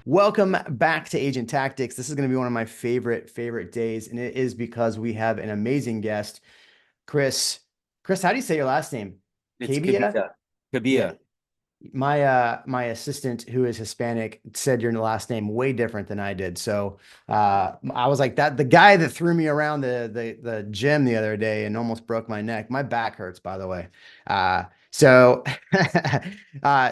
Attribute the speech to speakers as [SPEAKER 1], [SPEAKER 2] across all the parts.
[SPEAKER 1] Welcome back to Agent Tactics. This is going to be one of my favorite days, and it is because we have an amazing guest, Chris. Chris, how do you say your last name?
[SPEAKER 2] It's
[SPEAKER 1] Caybia?
[SPEAKER 2] Caybia.
[SPEAKER 1] Yeah.
[SPEAKER 2] Caybia.
[SPEAKER 1] My assistant who is Hispanic said your last name way different than I did. So I was like that the guy that threw me around the gym the other day and almost broke my neck. My back hurts, by the way. So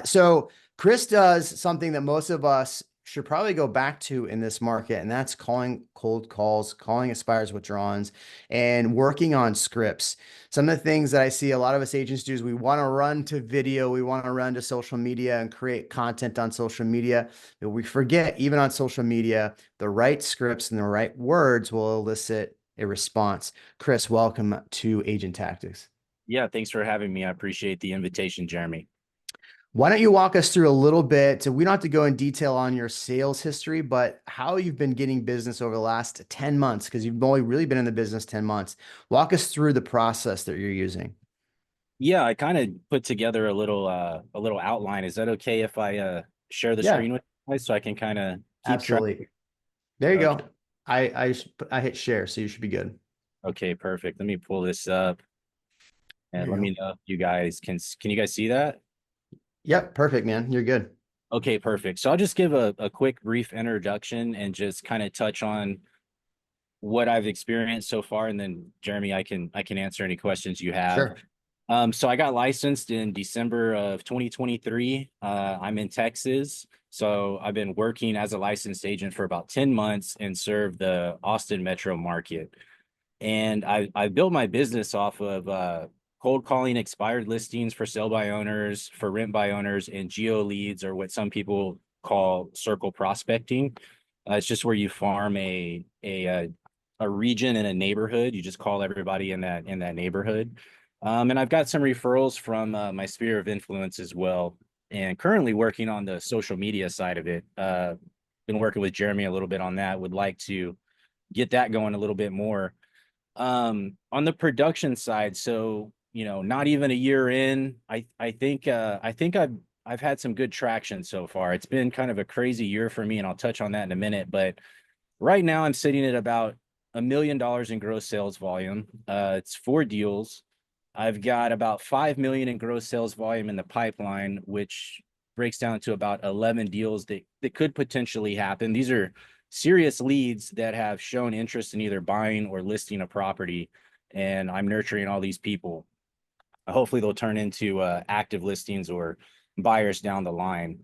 [SPEAKER 1] so Chris does something that most of us should probably go back to in this market, and that's calling cold calls, calling expires withdrawals, and working on scripts. Some of the things that I see a lot of us agents do is we want to run to video, we want to run to social media and create content on social media. But we forget, even on social media, the right scripts and the right words will elicit a response. Chris, welcome to Agent Tactics.
[SPEAKER 2] Yeah, thanks for having me. I appreciate the invitation, Jeremy.
[SPEAKER 1] Why don't you walk us through a little bit? So we don't have to go in detail on your sales history, but how you've been getting business over the last 10 months, because you've only really been in the business 10 months. Walk us through the process that you're using.
[SPEAKER 2] Yeah, I kind of put together a little outline. Is that okay if I share the
[SPEAKER 1] Yeah,
[SPEAKER 2] screen with you guys so I can kind of keep track?
[SPEAKER 1] absolutely. There you
[SPEAKER 2] Okay.
[SPEAKER 1] go. I hit share, so you should be good.
[SPEAKER 2] Okay, perfect. Let me pull this up and
[SPEAKER 1] There you
[SPEAKER 2] let
[SPEAKER 1] go.
[SPEAKER 2] me know if you guys can you guys see that?
[SPEAKER 1] Yep, perfect, man. You're good.
[SPEAKER 2] Okay, perfect. So I'll just give a quick brief introduction and just kind of touch on what I've experienced so far, and then Jeremy, I can answer any questions you have.
[SPEAKER 1] Sure.
[SPEAKER 2] So I got licensed in December of 2023. I'm in Texas. So I've been working as a licensed agent for about 10 months and serve the Austin metro market. And I built my business off of cold calling expired listings for sale by owners, for rent by owners, and geo leads, or what some people call circle prospecting. It's just where you farm a region in a neighborhood. You just call everybody in that neighborhood. And I've got some referrals from my sphere of influence as well. And currently working on the social media side of it. Been working with Jeremy a little bit on that. Would like to get that going a little bit more. On the production side, so not even a year in, I think I've had some good traction so far. It's been kind of a crazy year for me, and I'll touch on that in a minute. But right now, I'm sitting at about $1 million in gross sales volume. It's 4 deals. I've got about 5 million in gross sales volume in the pipeline, which breaks down to about 11 deals that could potentially happen. These are serious leads that have shown interest in either buying or listing a property, and I'm nurturing all these people. Hopefully, they'll turn into active listings or buyers down the line.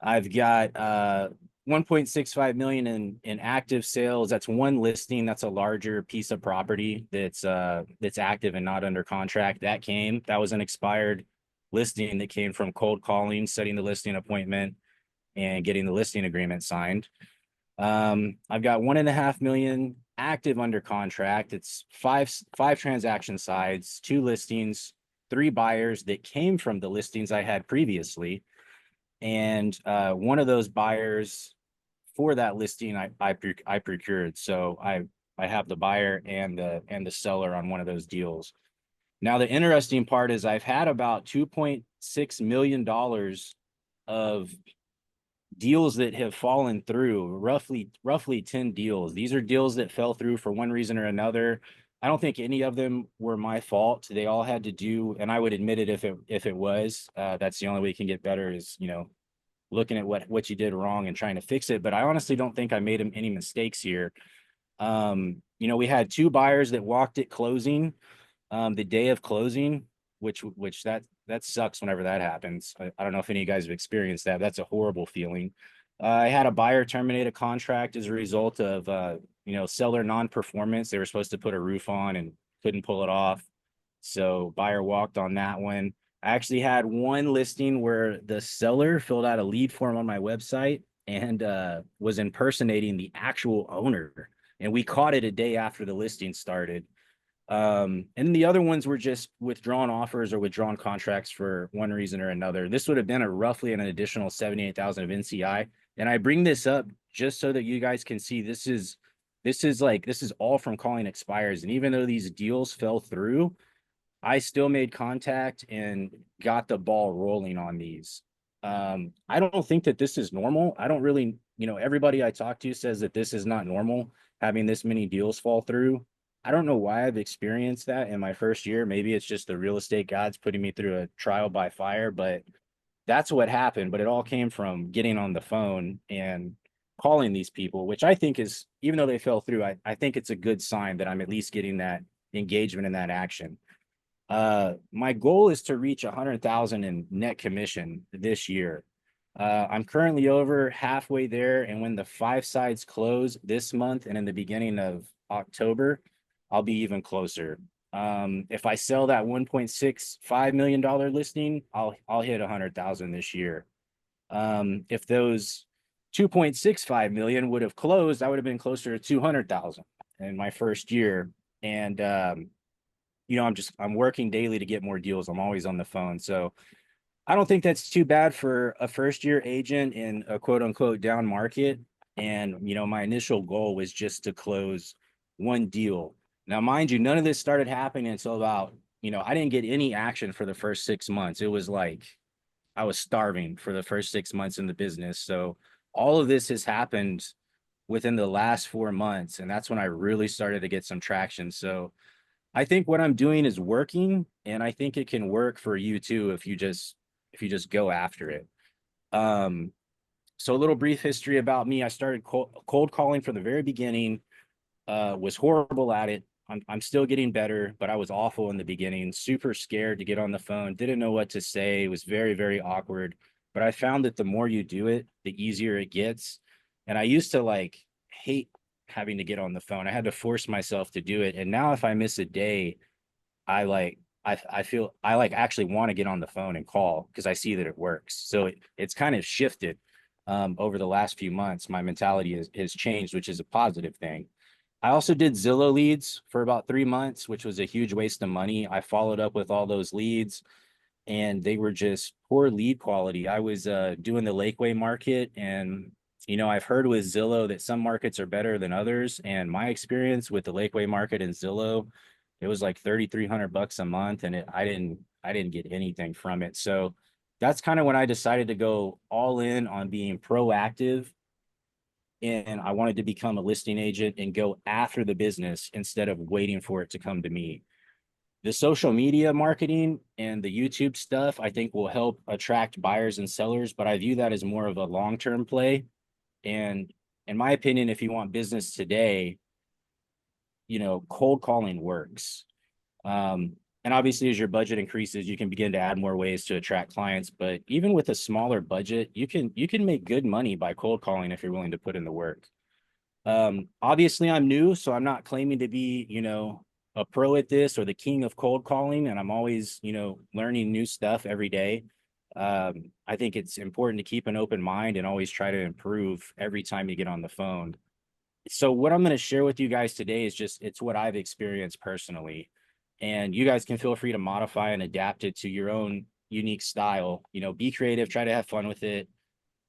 [SPEAKER 2] I've got 1.65 million in active sales. That's one listing. That's a larger piece of property that's active and not under contract. That was an expired listing that came from cold calling, setting the listing appointment, and getting the listing agreement signed. I've got 1.5 million active under contract. It's five transaction sides, two listings, three buyers that came from the listings I had previously. And one of those buyers for that listing I procured. So I have the buyer and the seller on one of those deals. Now the interesting part is I've had about $2.6 million of deals that have fallen through, roughly 10 deals. These are deals that fell through for one reason or another. I don't think any of them were my fault. They all had to do, and I would admit it if it was. That's the only way you can get better is, looking at what you did wrong and trying to fix it. But I honestly don't think I made any mistakes here. We had two buyers that walked at closing, the day of closing, which that sucks whenever that happens. I don't know if any of you guys have experienced that. That's a horrible feeling. I had a buyer terminate a contract as a result of seller non-performance. They were supposed to put a roof on and couldn't pull it off. So buyer walked on that one. I actually had one listing where the seller filled out a lead form on my website and was impersonating the actual owner. And we caught it a day after the listing started. And the other ones were just withdrawn offers or withdrawn contracts for one reason or another. This would have been roughly an additional 78,000 of NCI. And I bring this up just so that you guys can see this is all from calling expires. And even though these deals fell through, I still made contact and got the ball rolling on these. I don't think that this is normal. I don't really everybody I talk to says that this is not normal, having this many deals fall through. I don't know why I've experienced that in my first year. Maybe it's just the real estate gods putting me through a trial by fire, but that's what happened. But it all came from getting on the phone and calling these people, which I think is, even though they fell through, I think it's a good sign that I'm at least getting that engagement and that action. My goal is to reach 100,000 in net commission this year. I'm currently over halfway there, and when the 5 sides close this month and in the beginning of October, I'll be even closer. If I sell that $1.65 million listing, I'll hit 100,000 this year. If those 2.65 million would have closed, I would have been closer to 200,000 in my first year. And I'm working daily to get more deals. I'm always on the phone. So I don't think that's too bad for a first year agent in a quote unquote down market. And, my initial goal was just to close one deal. Now, mind you, none of this started happening until about, I didn't get any action for the first 6 months. It was like I was starving for the first 6 months in the business. So all of this has happened within the last 4 months. And that's when I really started to get some traction. So I think what I'm doing is working, and I think it can work for you too if you just go after it. Um, so a little brief history about me. I started cold calling from the very beginning, was horrible at it. I'm still getting better, but I was awful in the beginning, super scared to get on the phone, didn't know what to say, was very, very awkward. But I found that the more you do it, the easier it gets. And I used to like hate having to get on the phone. I had to force myself to do it. And now if I miss a day, I feel I like actually want to get on the phone and call because I see that it works. So it's kind of shifted over the last few months. My mentality has changed, which is a positive thing. I also did Zillow leads for about 3 months, which was a huge waste of money. I followed up with all those leads and they were just poor lead quality. I was doing the Lakeway market, and I've heard with Zillow that some markets are better than others. And my experience with the Lakeway market and Zillow, it was like $3,300 a month, and I didn't get anything from it. So that's kind of when I decided to go all in on being proactive, and I wanted to become a listing agent and go after the business instead of waiting for it to come to me. The social media marketing and the YouTube stuff, I think, will help attract buyers and sellers, but I view that as more of a long-term play. And in my opinion, if you want business today, cold calling works. And obviously, as your budget increases, you can begin to add more ways to attract clients. But even with a smaller budget, you can make good money by cold calling if you're willing to put in the work. Obviously I'm new, so I'm not claiming to be, a pro at this or the king of cold calling. And I'm always, learning new stuff every day. I think it's important to keep an open mind and always try to improve every time you get on the phone. So what I'm going to share with you guys today is it's what I've experienced personally. And you guys can feel free to modify and adapt it to your own unique style. Be creative, try to have fun with it.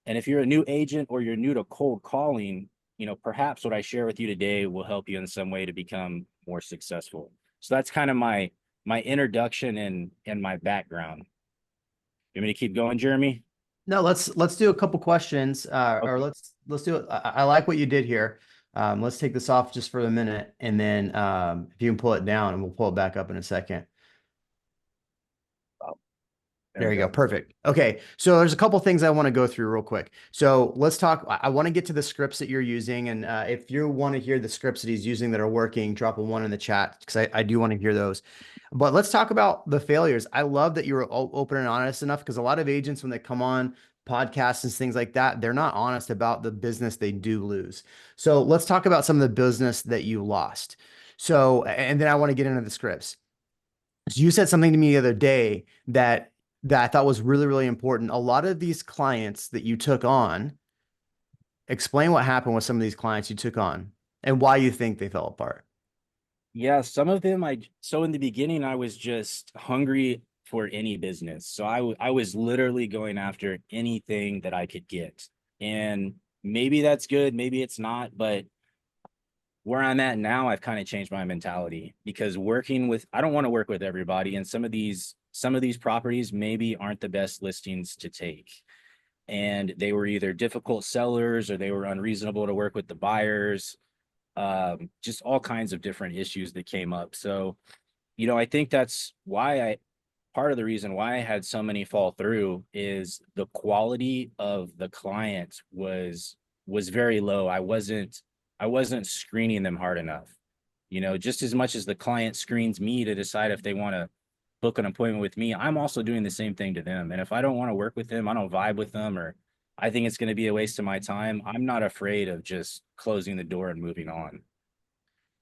[SPEAKER 2] And if you're a new agent or you're new to cold calling, perhaps what I share with you today will help you in some way to become more successful. So that's kind of my introduction and my background. You want me to keep going, Jeremy?
[SPEAKER 1] No, let's do a couple questions, or
[SPEAKER 2] Okay.
[SPEAKER 1] let's do it. I like what you did here. Let's take this off just for a minute, and then if you can pull it down, and we'll pull it back up in a second.
[SPEAKER 2] There
[SPEAKER 1] There
[SPEAKER 2] we
[SPEAKER 1] you go.
[SPEAKER 2] go.
[SPEAKER 1] Perfect. Okay. So there's a couple things I want to go through real quick. So let's talk. I want to get to the scripts that you're using. And if you want to hear the scripts that he's using that are working, drop a one in the chat because I do want to hear those. But let's talk about the failures. I love that you're open and honest enough because a lot of agents, when they come on podcasts and things like that, they're not honest about the business they do lose. So let's talk about some of the business that you lost. So, and then I want to get into the scripts. So you said something to me the other day that I thought was really, really important. A lot of these clients that you took on, explain what happened with some of these clients you took on and why you think they fell apart.
[SPEAKER 2] Yeah, some of them so in the beginning I was just hungry for any business. So I was literally going after anything that I could get. And maybe that's good, maybe it's not, but where I'm at now, I've kind of changed my mentality because I don't want to work with everybody. And some of these properties maybe aren't the best listings to take. and they were either difficult sellers or they were unreasonable to work with the buyers. Just all kinds of different issues that came up. So, I think that's why part of the reason why I had so many fall through is the quality of the client was very low. I wasn't screening them hard enough. Just as much as the client screens me to decide if they want to book an appointment with me, I'm also doing the same thing to them. And if I don't want to work with them, I don't vibe with them, or I think it's going to be a waste of my time, I'm not afraid of just closing the door and moving on.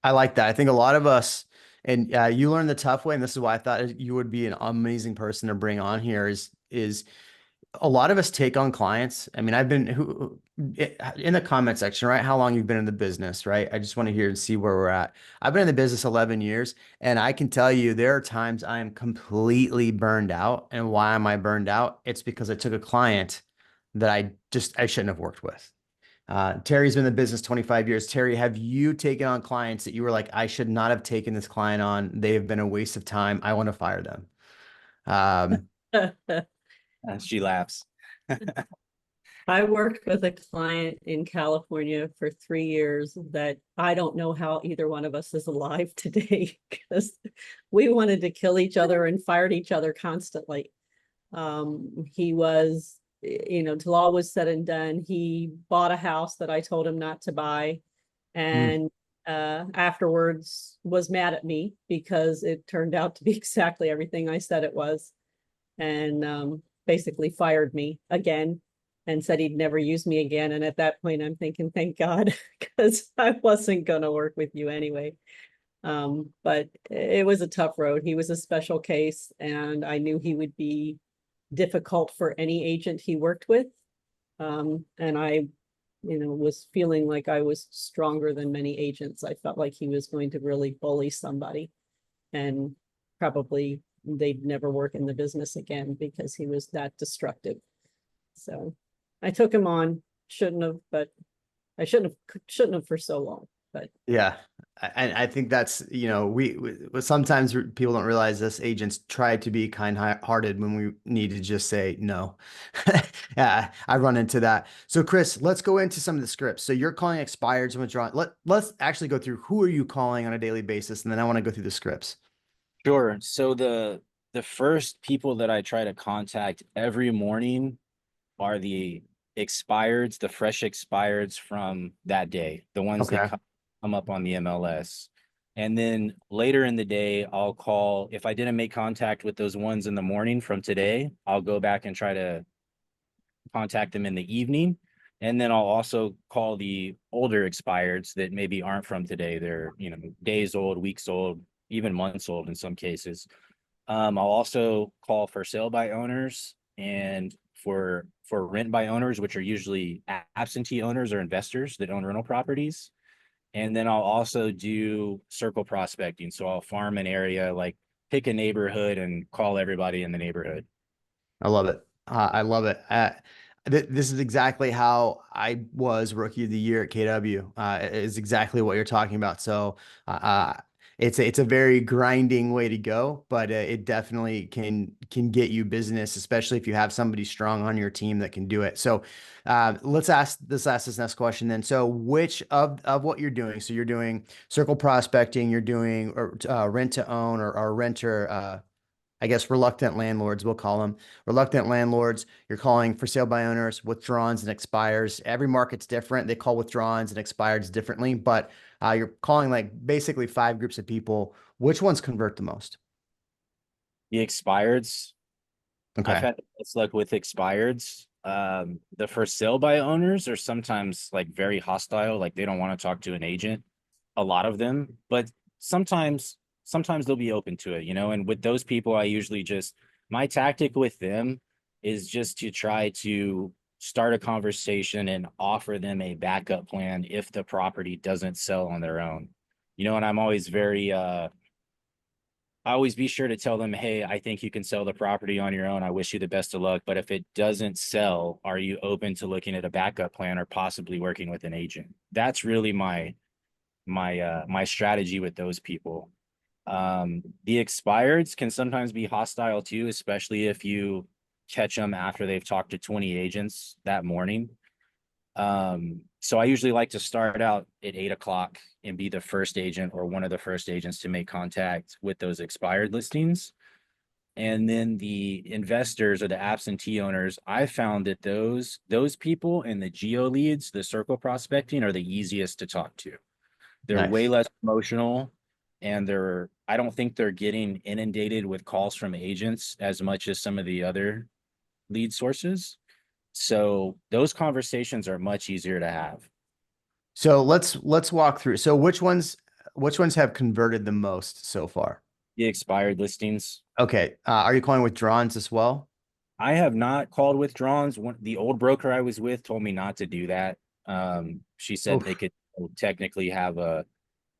[SPEAKER 1] I like that. I think a lot of us, and you learned the tough way, and this is why I thought you would be an amazing person to bring on here. Is a lot of us take on clients. I mean, I've been in the comment section, right? How long you've been in the business, right? I just want to hear and see where we're at. I've been in the business 11 years, and I can tell you there are times I am completely burned out. And why am I burned out? It's because I took a client that I shouldn't have worked with. Terry's been in the business 25 years. Terry, have you taken on clients that you were like, I should not have taken this client on? They have been a waste of time. I want to fire them. Um,
[SPEAKER 2] She laughs.
[SPEAKER 3] I worked with a client in California for 3 years that I don't know how either one of us is alive today because we wanted to kill each other and fired each other constantly. He was, till all was said and done, he bought a house that I told him not to buy, and afterwards was mad at me because it turned out to be exactly everything I said it was, and basically fired me again and said he'd never use me again. And at that point, I'm thinking, thank God, because I wasn't going to work with you anyway. But it was a tough road. He was a special case, and I knew he would be difficult for any agent he worked with. And I, was feeling like I was stronger than many agents. I felt like he was going to really bully somebody, and probably they'd never work in the business again because he was that destructive. So I took him on, shouldn't have, but I shouldn't have for so long. But
[SPEAKER 1] yeah. I think that's, we sometimes people don't realize this. Agents try to be kind-hearted when we need to just say no. Yeah, I run into that. So Chris, let's go into some of the scripts. So you're calling expireds and withdrawing. Let's actually go through who are you calling on a daily basis, and then I want to go through the scripts.
[SPEAKER 2] Sure. So the first people that I try to contact every morning are the expireds, the fresh expireds from that day, the ones that
[SPEAKER 1] Okay.
[SPEAKER 2] come up on the MLS. And then later in the day, I'll call. If I didn't make contact with those ones in the morning from today, I'll go back and try to contact them in the evening. And then I'll also call the older expireds that maybe aren't from today. They're, days old, weeks old, even months old in some cases. I'll also call for sale by owners and for rent by owners, which are usually absentee owners or investors that own rental properties. And then I'll also do circle prospecting. So I'll farm an area, like pick a neighborhood and call everybody in the neighborhood.
[SPEAKER 1] I love it. I love it. This is exactly how I was rookie of the year at KW. Is exactly what you're talking about. So, it's a very grinding way to go, but it definitely can get you business, especially if you have somebody strong on your team that can do it. So, let's ask this next question then. So, which of what you're doing? So you're doing circle prospecting, you're doing rent to own or renter. I guess reluctant landlords, we'll call them reluctant landlords. You're calling for sale by owners, withdrawns and expires. Every market's different. They call withdrawns and expires differently, but you're calling like basically 5 groups of people. Which ones convert the most?
[SPEAKER 2] The expireds, I've
[SPEAKER 1] Okay.
[SPEAKER 2] had this luck with expireds. The for sale by owners are sometimes like very hostile, like they don't want to talk to an agent, a lot of them, but sometimes they'll be open to it, and with those people, I usually just, my tactic with them is just to try to start a conversation and offer them a backup plan if the property doesn't sell on their own. And I'm always I always be sure to tell them, hey, I think you can sell the property on your own. I wish you the best of luck. But if it doesn't sell, are you open to looking at a backup plan or possibly working with an agent? That's really my strategy with those people. The expireds can sometimes be hostile too, especially if you catch them after they've talked to 20 agents that morning. So I usually like to start out at 8 o'clock and be the first agent or one of the first agents to make contact with those expired listings. And then the investors or the absentee owners, I found that those people and the geo leads, the circle prospecting, are the easiest to talk to. They're way
[SPEAKER 1] Nice.
[SPEAKER 2] less emotional, and I don't think they're getting inundated with calls from agents as much as some of the other lead sources. So those conversations are much easier to have.
[SPEAKER 1] So let's walk through. So which ones have converted the most so far?
[SPEAKER 2] The expired listings.
[SPEAKER 1] Okay. Are you calling withdrawals as well?
[SPEAKER 2] I have not called withdrawals. The old broker I was with told me not to do that. She said they
[SPEAKER 1] Oof.
[SPEAKER 2] could technically have a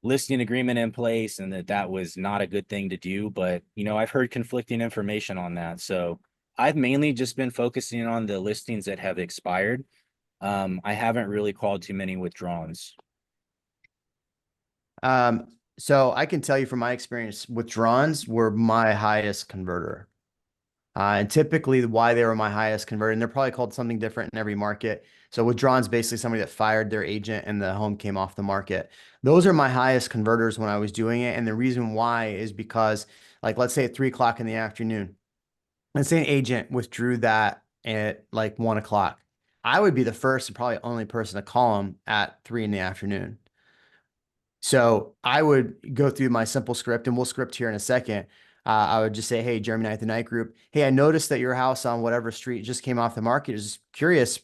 [SPEAKER 2] listing agreement in place and that was not a good thing to do. But, I've heard conflicting information on that. So I've mainly just been focusing on the listings that have expired. I haven't really called too many withdrawals.
[SPEAKER 1] So I can tell you from my experience, withdrawals were my highest converter. And typically why they were my highest converter, and they're probably called something different in every market. So withdrawals basically somebody that fired their agent and the home came off the market. Those are my highest converters when I was doing it. And the reason why is because, like, let's say at 3 o'clock in the afternoon, let's say an agent withdrew that at like 1 o'clock. I would be the first and probably only person to call them at 3 in the afternoon. So I would go through my simple script, and we'll script here in a second. I would just say, hey, Jeremy Knight, the Night Group. Hey, I noticed that your house on whatever street just came off the market. Just curious,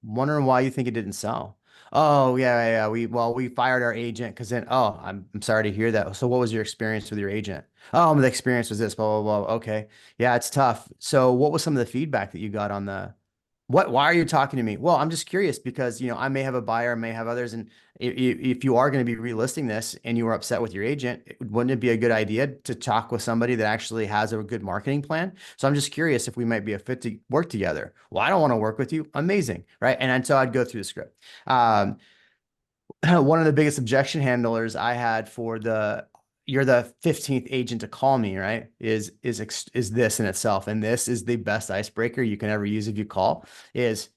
[SPEAKER 1] wondering why you think it didn't sell. Oh, yeah. We fired our agent because then, oh, I'm sorry to hear that. So what was your experience with your agent? Oh, the experience was this, blah, blah, blah. Okay. Yeah, it's tough. So what was some of the feedback that you got on why are you talking to me? Well, I'm just curious because, I may have a buyer, may have others. And if you are going to be relisting this and you were upset with your agent, wouldn't it be a good idea to talk with somebody that actually has a good marketing plan? So I'm just curious if we might be a fit to work together. Well, I don't want to work with you. Amazing. Right. And so I'd go through the script. One of the biggest objection handlers I had for you're the 15th agent to call me, right? Is this in itself. And this is the best icebreaker you can ever use if you call is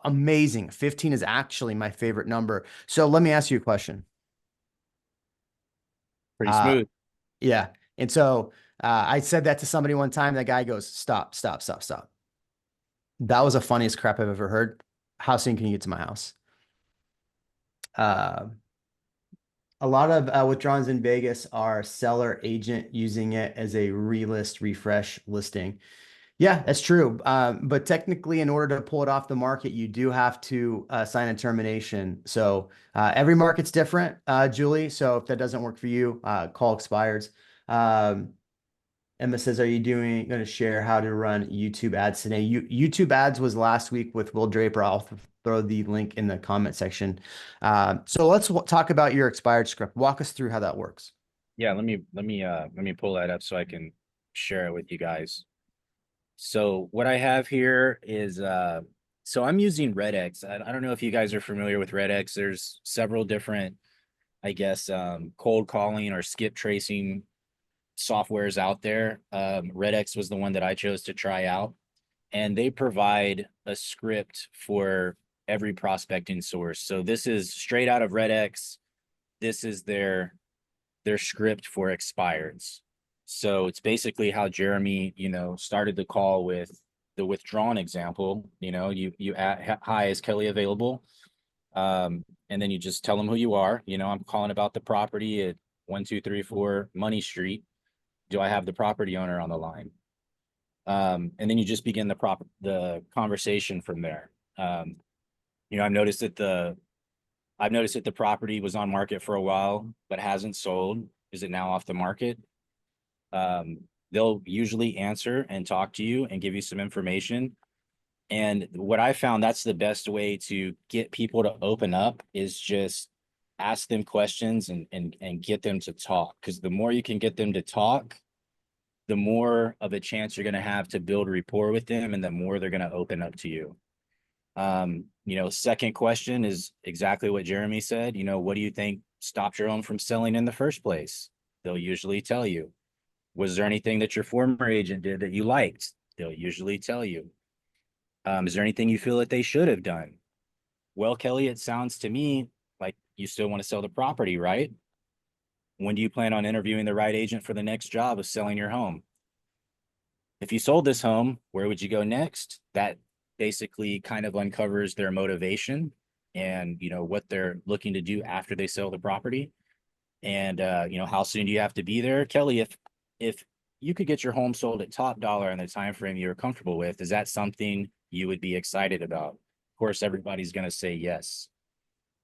[SPEAKER 1] amazing. 15 is actually my favorite number. So let me ask you a question.
[SPEAKER 2] Pretty
[SPEAKER 1] Uh,
[SPEAKER 2] smooth.
[SPEAKER 1] yeah. And so I said that to somebody one time. That guy goes, stop, stop, stop, stop. That was the funniest crap I've ever heard. How soon can you get to my house? A lot of withdrawals in Vegas are seller agent using it as a relist refresh listing. Yeah, that's true. But technically, in order to pull it off the market, you do have to sign a termination. So every market's different, Julie. So if that doesn't work for you, call expires. Um, Emma says, are you going to share how to run YouTube ads today? YouTube ads was last week with Will Draper. I'll throw the link in the comment section. So let's talk about your expired script. Walk us through how that works.
[SPEAKER 2] Yeah, let me pull that up so I can share it with you guys. So what I have here is so I'm using RedX. I don't know if you guys are familiar with RedX. There's several different, I guess, cold calling or skip tracing softwares out there. RedX was the one that I chose to try out, and they provide a script for every prospecting source. So this is straight out of RedX. This is their script for expireds. So it's basically how Jeremy, started the call with the withdrawn example. You add, hi, is Kelly available? And then you just tell them who you are. I'm calling about the property at 1234 Money Street. Do I have the property owner on the line? And then you just begin the conversation from there. I've noticed that the property was on market for a while, but hasn't sold. Is it now off the market? They'll usually answer and talk to you and give you some information. And what I found, that's the best way to get people to open up is just ask them questions and get them to talk. Because the more you can get them to talk, the more of a chance you're going to have to build rapport with them, and the more they're going to open up to you. Second question is exactly what Jeremy said. What do you think stopped your home from selling in the first place? They'll usually tell you. Was there anything that your former agent did that you liked? They'll usually tell you. Is there anything you feel that they should have done? Well, Kelly, it sounds to me like you still want to sell the property, right? When do you plan on interviewing the right agent for the next job of selling your home? If you sold this home, where would you go next? That basically kind of uncovers their motivation and, you know, what they're looking to do after they sell the property. And, you know, how soon do you have to be there? Kelly, if you could get your home sold at top dollar in the time frame you're comfortable with, is that something you would be excited about? Of course, everybody's going to say yes.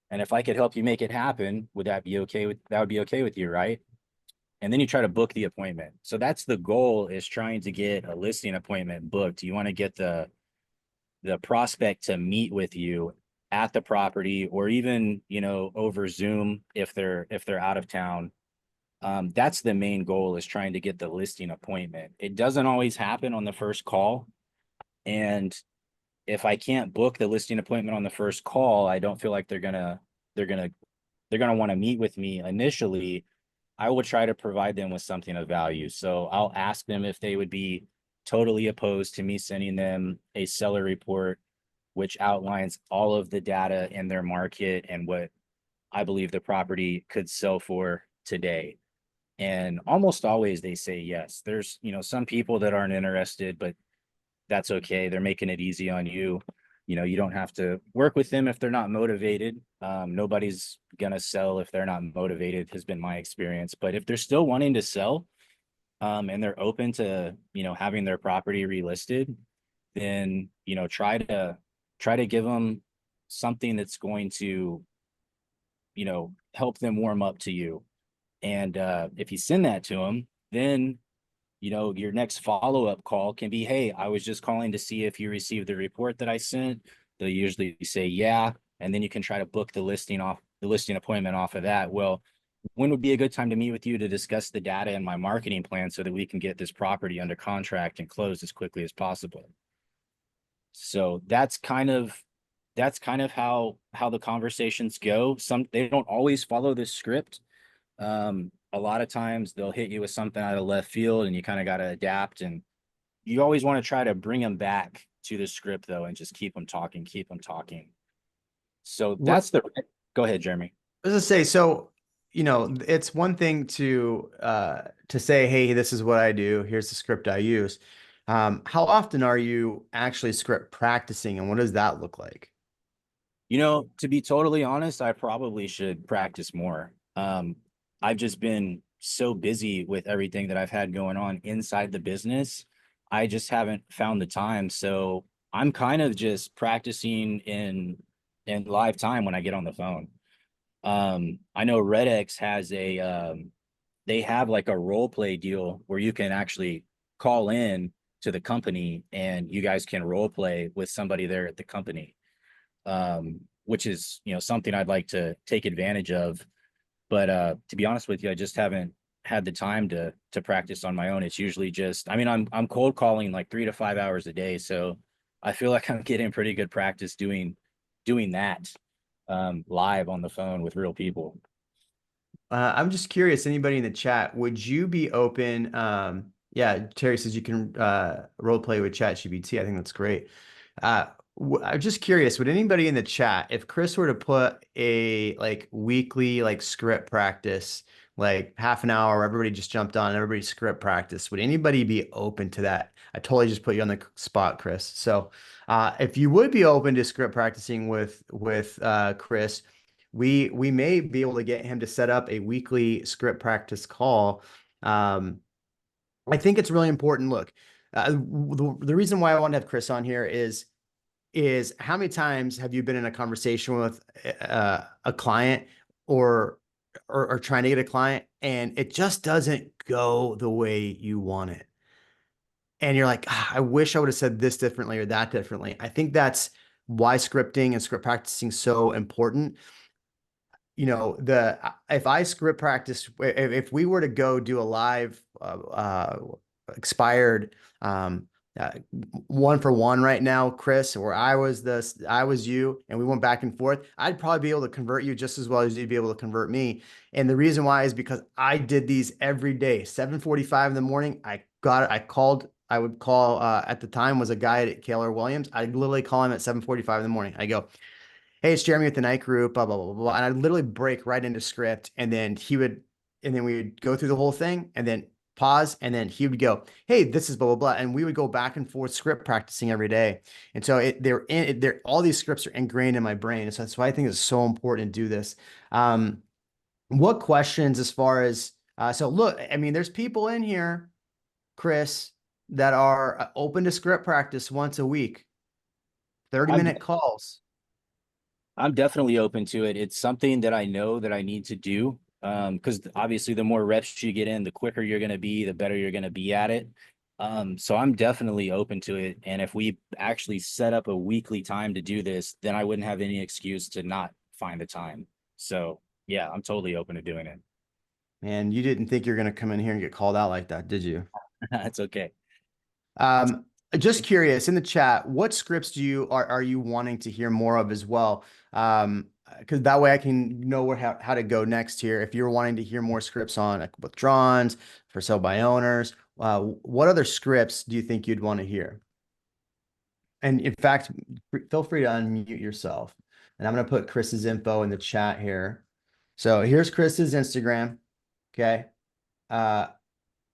[SPEAKER 2] And if I could help you make it happen, would that be okay with, that would be okay with you, right? And then you try to book the appointment. So that's the goal, is trying to get a listing appointment booked. You want to get the prospect to meet with you at the property, or even, you know, over Zoom if they're out of town. That's the main goal, is trying to get the listing appointment. It doesn't always happen on the first call. And if I can't book the listing appointment on the first call, I don't feel like they're gonna want to meet with me initially. I will try to provide them with something of value. So I'll ask them if they would be totally opposed to me sending them a seller report, which outlines all of the data in their market and what I believe the property could sell for today. And almost always they say yes. There's, you know, some people that aren't interested, but that's okay. They're making it easy on you. You know, you don't have to work with them if they're not motivated. Nobody's gonna sell if they're not motivated, has been my experience. But if they're still wanting to sell, and they're open to, you know, having their property relisted, then, you know, try to give them something that's going to, you know, help them warm up to you. And if you send that to them, then, you know, your next follow-up call can be, hey, I was just calling to see if you received the report that I sent. They'll usually say, yeah. And then you can try to book the listing appointment off of that. Well, when would be a good time to meet with you to discuss the data and my marketing plan so that we can get this property under contract and closed as quickly as possible? So that's kind of how the conversations go. They don't always follow this script. A lot of times they'll hit you with something out of left field and you kind of got to adapt, and you always want to try to bring them back to the script though, and just keep them talking. So go ahead, Jeremy.
[SPEAKER 1] I was gonna say, so, you know, it's one thing to say, hey, this is what I do, here's the script I use. How often are you actually script practicing, and what does that look like?
[SPEAKER 2] You know, to be totally honest, I probably should practice more. I've just been so busy with everything that I've had going on inside the business. I just haven't found the time. So I'm kind of just practicing in live time when I get on the phone. I know RedX has they have like a role play deal where you can actually call in to the company and you guys can role play with somebody there at the company. Which is, you know, something I'd like to take advantage of. But to be honest with you, I just haven't had the time to practice on my own. It's usually just, I mean, I'm cold calling like 3 to 5 hours a day. So I feel like I'm getting pretty good practice doing that live on the phone with real people.
[SPEAKER 1] I'm just curious, anybody in the chat, would you be open? Yeah, Terry says you can role play with ChatGPT. I think that's great. I'm just curious, would anybody in the chat, if Chris were to put a like weekly like script practice, like half an hour, everybody just jumped on, everybody script practice, would anybody be open to that? I totally just put you on the spot, Chris. So if you would be open to script practicing with Chris, we may be able to get him to set up a weekly script practice call. I think it's really important. Look, the reason why I want to have Chris on here is how many times have you been in a conversation with a client or trying to get a client, and it just doesn't go the way you want it, and you're like, "Ah, I wish I would have said this differently or that differently." I think that's why scripting and script practicing is so important. You know, if I script practice, if we were to go do a live expired uh, 1-for-1 right now, Chris, where I was you, and we went back and forth, I'd probably be able to convert you just as well as you'd be able to convert me. And the reason why is because I did these every day, 7:45 in the morning. I called I would call, at the time was a guy at Keller Williams. I'd literally call him at 7:45 in the morning. I go, hey, it's Jeremy with the night group, blah, blah, blah, blah. And I'd literally break right into script. And then we would go through the whole thing and then pause. And then he would go, hey, this is blah, blah, blah. And we would go back and forth script practicing every day. And so all these scripts are ingrained in my brain. And so that's why I think it's so important to do this. What questions as far as, so look, I mean, there's people in here, Chris, that are open to script practice once a week, 30-minute calls.
[SPEAKER 2] I'm definitely open to it. It's something that I know that I need to do. Because obviously the more reps you get in, the quicker you're going to be, the better you're going to be at it. So I'm definitely open to it. And if we actually set up a weekly time to do this, then I wouldn't have any excuse to not find the time. So yeah, I'm totally open to doing it.
[SPEAKER 1] Man, you didn't think you're going to come in here and get called out like that, did you?
[SPEAKER 2] That's okay.
[SPEAKER 1] Just curious in the chat, what scripts are you wanting to hear more of as well? Because that way I can know how to go next here. If you're wanting to hear more scripts on like withdrawals, for sale by owners, what other scripts do you think you'd want to hear? And in fact, feel free to unmute yourself. And I'm going to put Chris's info in the chat here. So here's Chris's Instagram. Okay.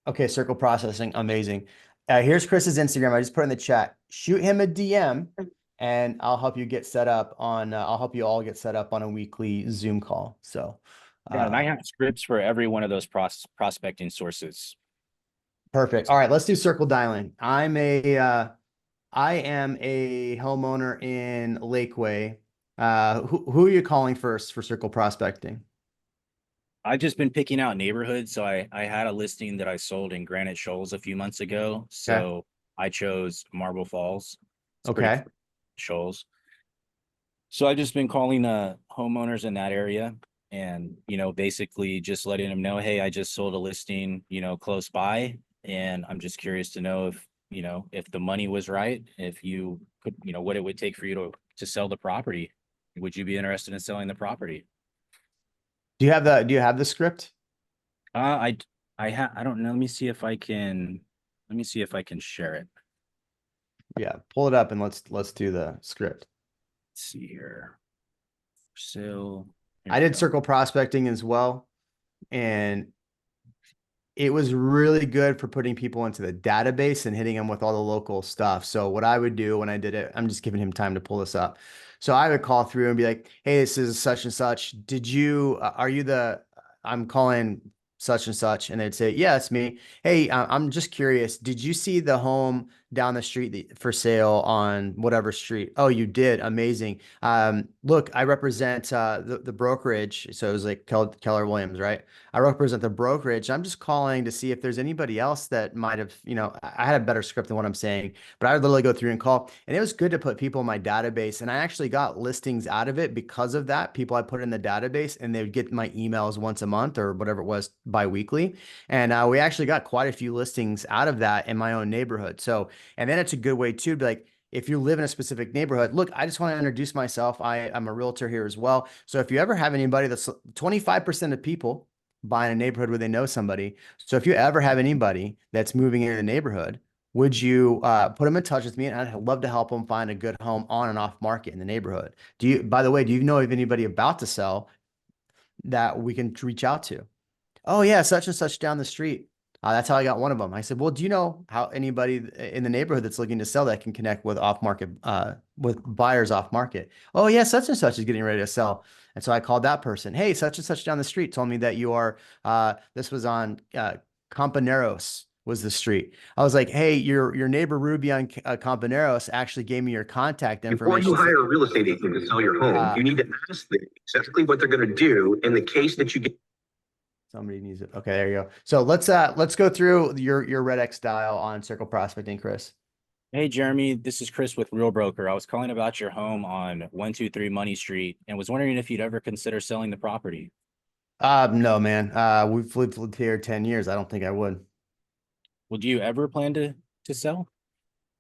[SPEAKER 1] Okay, circle processing, amazing. Here's Chris's Instagram. I just put in the chat. Shoot him a DM, and I'll help you get set up on. I'll help you all get set up on a weekly Zoom call. So,
[SPEAKER 2] yeah, and I have scripts for every one of those prospecting sources.
[SPEAKER 1] Perfect. All right, let's do circle dialing. I am a homeowner in Lakeway. Who are you calling first for circle prospecting?
[SPEAKER 2] I've just been picking out neighborhoods. So I had a listing that I sold in Granite Shoals a few months ago. So I chose Marble Falls.
[SPEAKER 1] Okay.
[SPEAKER 2] Shoals. So I've just been calling homeowners in that area and, basically just letting them know, hey, I just sold a listing, close by. And I'm just curious to know if the money was right, if you could, what it would take for you to sell the property. Would you be interested in selling the property?
[SPEAKER 1] Do you have the script?
[SPEAKER 2] I don't know. Let me see if I can share it.
[SPEAKER 1] Yeah, pull it up and let's do the script.
[SPEAKER 2] Let's see here. So
[SPEAKER 1] I did circle prospecting as well, and it was really good for putting people into the database and hitting them with all the local stuff. So what I would do when I did it, I'm just giving him time to pull this up. So I would call through and be like, hey, this is such and such. I'm calling such and such. And they'd say, yeah, it's me. Hey, I'm just curious. Did you see the home down the street for sale on whatever street? Oh, you did. Amazing. Look, I represent the brokerage. So it was like Keller Williams, right? I represent the brokerage. I'm just calling to see if there's anybody else that might have, I had a better script than what I'm saying, but I would literally go through and call. And it was good to put people in my database. And I actually got listings out of it because of that. People I put in the database and they would get my emails once a month or whatever it was bi-weekly. And we actually got quite a few listings out of that in my own neighborhood. So, and then it's a good way too, to be like, if you live in a specific neighborhood, look, I just want to introduce myself. I'm a realtor here as well. So if you ever have anybody, that's 25% of people buy in a neighborhood where they know somebody. So if you ever have anybody that's moving into the neighborhood, would you put them in touch with me? And I'd love to help them find a good home on and off market in the neighborhood. By the way, do you know of anybody about to sell that we can reach out to? Oh yeah, such and such down the street. That's how I got one of them. I said, well, do you know how anybody in the neighborhood that's looking to sell that can connect with off market, with buyers off market? Oh yeah, such and such is getting ready to sell. And so I called that person. Hey, such and such down the street told me that you are, this was on Campaneros was the street. I was like, hey, your neighbor Ruby on Campaneros actually gave me your contact information.
[SPEAKER 4] Before you hire a real estate agent to sell your home, you need to ask them exactly what they're going to do in the case that you get.
[SPEAKER 1] Somebody needs it. Okay, there you go. So let's go through your Red X dial on circle prospecting, Chris.
[SPEAKER 2] Hey, Jeremy, this is Chris with Real Broker. I was calling about your home on 123 Money Street and was wondering if you'd ever consider selling the property.
[SPEAKER 1] No, man. We've lived here 10 years. I don't think I would.
[SPEAKER 2] Well, do you ever plan to sell?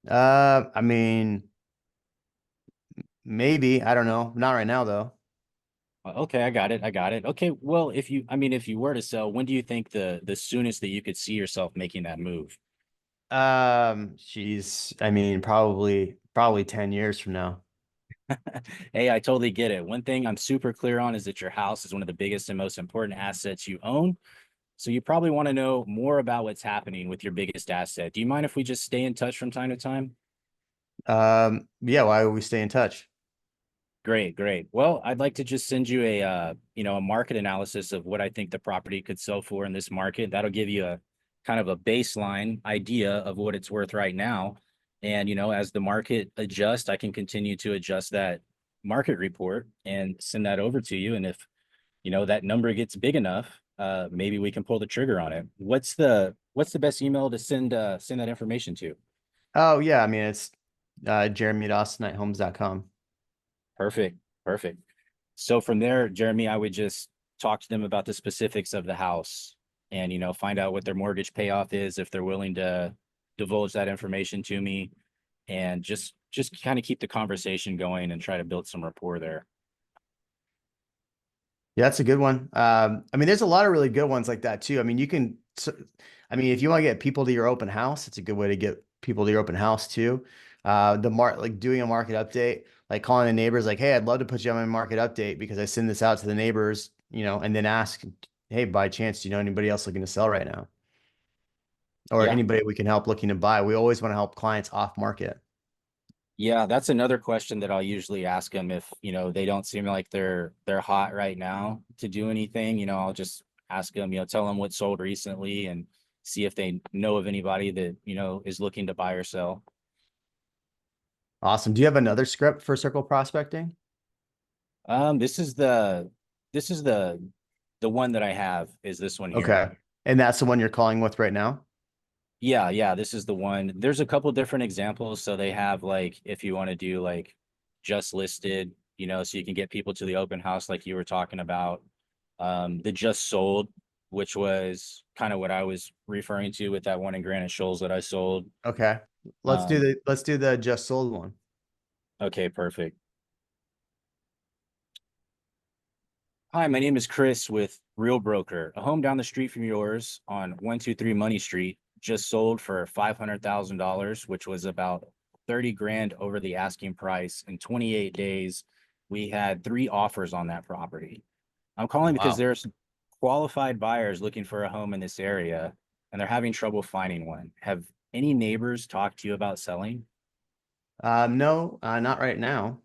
[SPEAKER 1] I mean, maybe. I don't know. Not right now, though.
[SPEAKER 2] Okay, I got it. Okay, well, if you were to sell, when do you think the soonest that you could see yourself making that move?
[SPEAKER 1] I mean, probably 10 years from now.
[SPEAKER 2] Hey, I totally get it. One thing I'm super clear on is that your house is one of the biggest and most important assets you own. So you probably want to know more about what's happening with your biggest asset. Do you mind if we just stay in touch from time to time?
[SPEAKER 1] Yeah, why would we stay in touch?
[SPEAKER 2] Great, great. Well, I'd like to just send you a market analysis of what I think the property could sell for in this market. That'll give you a kind of a baseline idea of what it's worth right now. And, as the market adjusts, I can continue to adjust that market report and send that over to you. And if, that number gets big enough, maybe we can pull the trigger on it. What's the best email to send that information to?
[SPEAKER 1] Oh yeah, I mean it's Jeremy@austinitehomes.com.
[SPEAKER 2] Perfect. Perfect. So from there, Jeremy, I would just talk to them about the specifics of the house and, find out what their mortgage payoff is, if they're willing to divulge that information to me, and just kind of keep the conversation going and try to build some rapport there.
[SPEAKER 1] Yeah, that's a good one. I mean, there's a lot of really good ones like that too. I mean, I mean, if you want to get people to your open house, it's a good way to get people to your open house too. Like doing a market update, like calling the neighbors, like, hey, I'd love to put you on my market update because I send this out to the neighbors, and then ask, hey, by chance, do you know anybody else looking to sell right now? Or
[SPEAKER 2] Yeah.
[SPEAKER 1] anybody we can help looking to buy. We always want to help clients off market.
[SPEAKER 2] Yeah, that's another question that I'll usually ask them if, they don't seem like they're hot right now to do anything. I'll just ask them, tell them what sold recently and see if they know of anybody that, is looking to buy or sell.
[SPEAKER 1] Awesome. Do you have another script for circle prospecting?
[SPEAKER 2] Um, this is the this is the one that I have is this one here.
[SPEAKER 1] Okay. And that's the one you're calling with right now?
[SPEAKER 2] Yeah, yeah, this is the one. There's a couple different examples. So they have like if you want to do like just listed, so you can get people to the open house like you were talking about. The just sold, which was kind of what I was referring to with that one in Granite Shoals that I sold.
[SPEAKER 1] Okay.
[SPEAKER 2] Um,
[SPEAKER 1] Let's do the just sold one.
[SPEAKER 2] okay, perfect. Hi, my name is Chris with Real Broker. A home down the street from yours on 123 Money Street just sold for $500,000, which was about 30 grand over the asking price. In 28 days, we had 3 offers on that property. I'm calling because
[SPEAKER 1] Wow.
[SPEAKER 2] there's qualified buyers looking for a home in this area and they're having trouble finding one. Have any neighbors talked to you about selling?
[SPEAKER 1] No, not right now.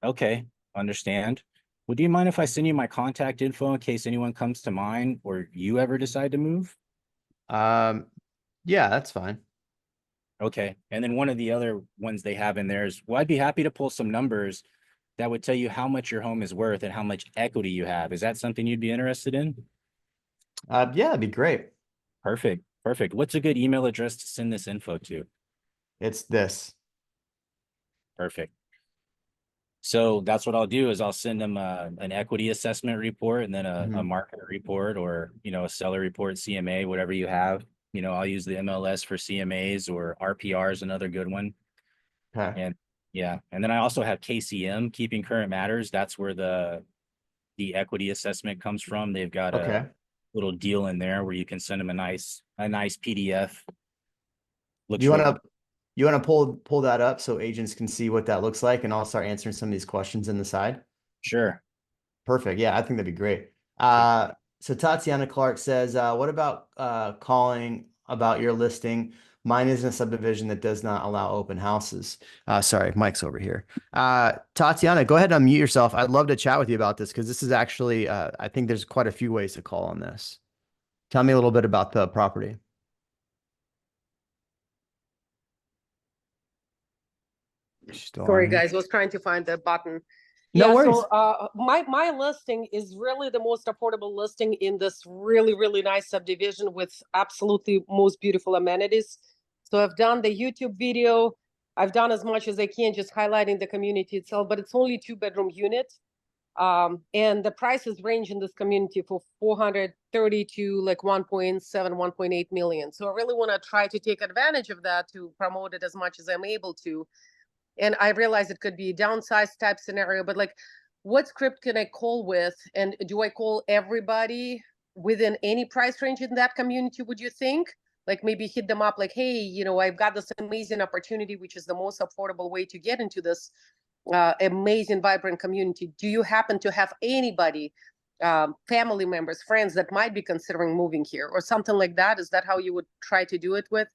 [SPEAKER 2] Okay, understand. Would you mind if I send you my contact info in case anyone comes to mind or you ever decide to move?
[SPEAKER 1] Um, yeah, that's fine.
[SPEAKER 2] Okay. And then one of the other ones they have in there is, well, I'd be happy to pull some numbers that would tell you how much your home is worth and how much equity you have. Is that something you'd be interested in?
[SPEAKER 1] Yeah, it'd be great.
[SPEAKER 2] Perfect. Perfect. What's a good email address to send this info to?
[SPEAKER 1] It's this.
[SPEAKER 2] Perfect. So that's what I'll do is I'll send them an equity assessment report and then a
[SPEAKER 1] Mhm.
[SPEAKER 2] market report or, a seller report, CMA, whatever you have. I'll use the MLS for CMAs or RPR is another good one.
[SPEAKER 1] Okay.
[SPEAKER 2] And yeah, and then I also have KCM, Keeping Current Matters. That's where the equity assessment comes from. They've got a
[SPEAKER 1] Okay.
[SPEAKER 2] little deal in there where you can send them a nice PDF.
[SPEAKER 1] Do
[SPEAKER 2] Looks
[SPEAKER 1] you want
[SPEAKER 2] really
[SPEAKER 1] to pull that up so agents can see what that looks like, and I'll start answering some of these questions in the side?
[SPEAKER 2] sure.
[SPEAKER 1] Perfect. Yeah, I think that'd be great.
[SPEAKER 2] Okay.
[SPEAKER 1] So Tatiana Clark says, what about calling about your listing? Mine is in a subdivision that does not allow open houses. Sorry, Mike's over here. Tatiana, go ahead and unmute yourself. I'd love to chat with you about this because this is actually, I think there's quite a few ways to call on this. Tell me a little bit about the property. She's still on
[SPEAKER 5] Sorry,
[SPEAKER 1] here.
[SPEAKER 5] guys, was trying to find the button.
[SPEAKER 1] No
[SPEAKER 5] Yeah,
[SPEAKER 1] worries.
[SPEAKER 5] so my listing is really the most affordable listing in this really, really nice subdivision with absolutely most beautiful amenities. So I've done the YouTube video. I've done as much as I can, just highlighting the community itself, but it's only 2-bedroom unit. And the prices range in this community for 430 to like 1.7, 1.8 million. So I really want to try to take advantage of that to promote it as much as I'm able to. And I realize it could be a downsized type scenario, but like, what script can I call with? And do I call everybody within any price range in that community, would you think? like maybe hit them up like, hey, you know, I've got this amazing opportunity, which is the most affordable way to get into this amazing, vibrant community. Do you happen to have anybody, family members, friends that might be considering moving here or something like that? Is that how you would try to do it with?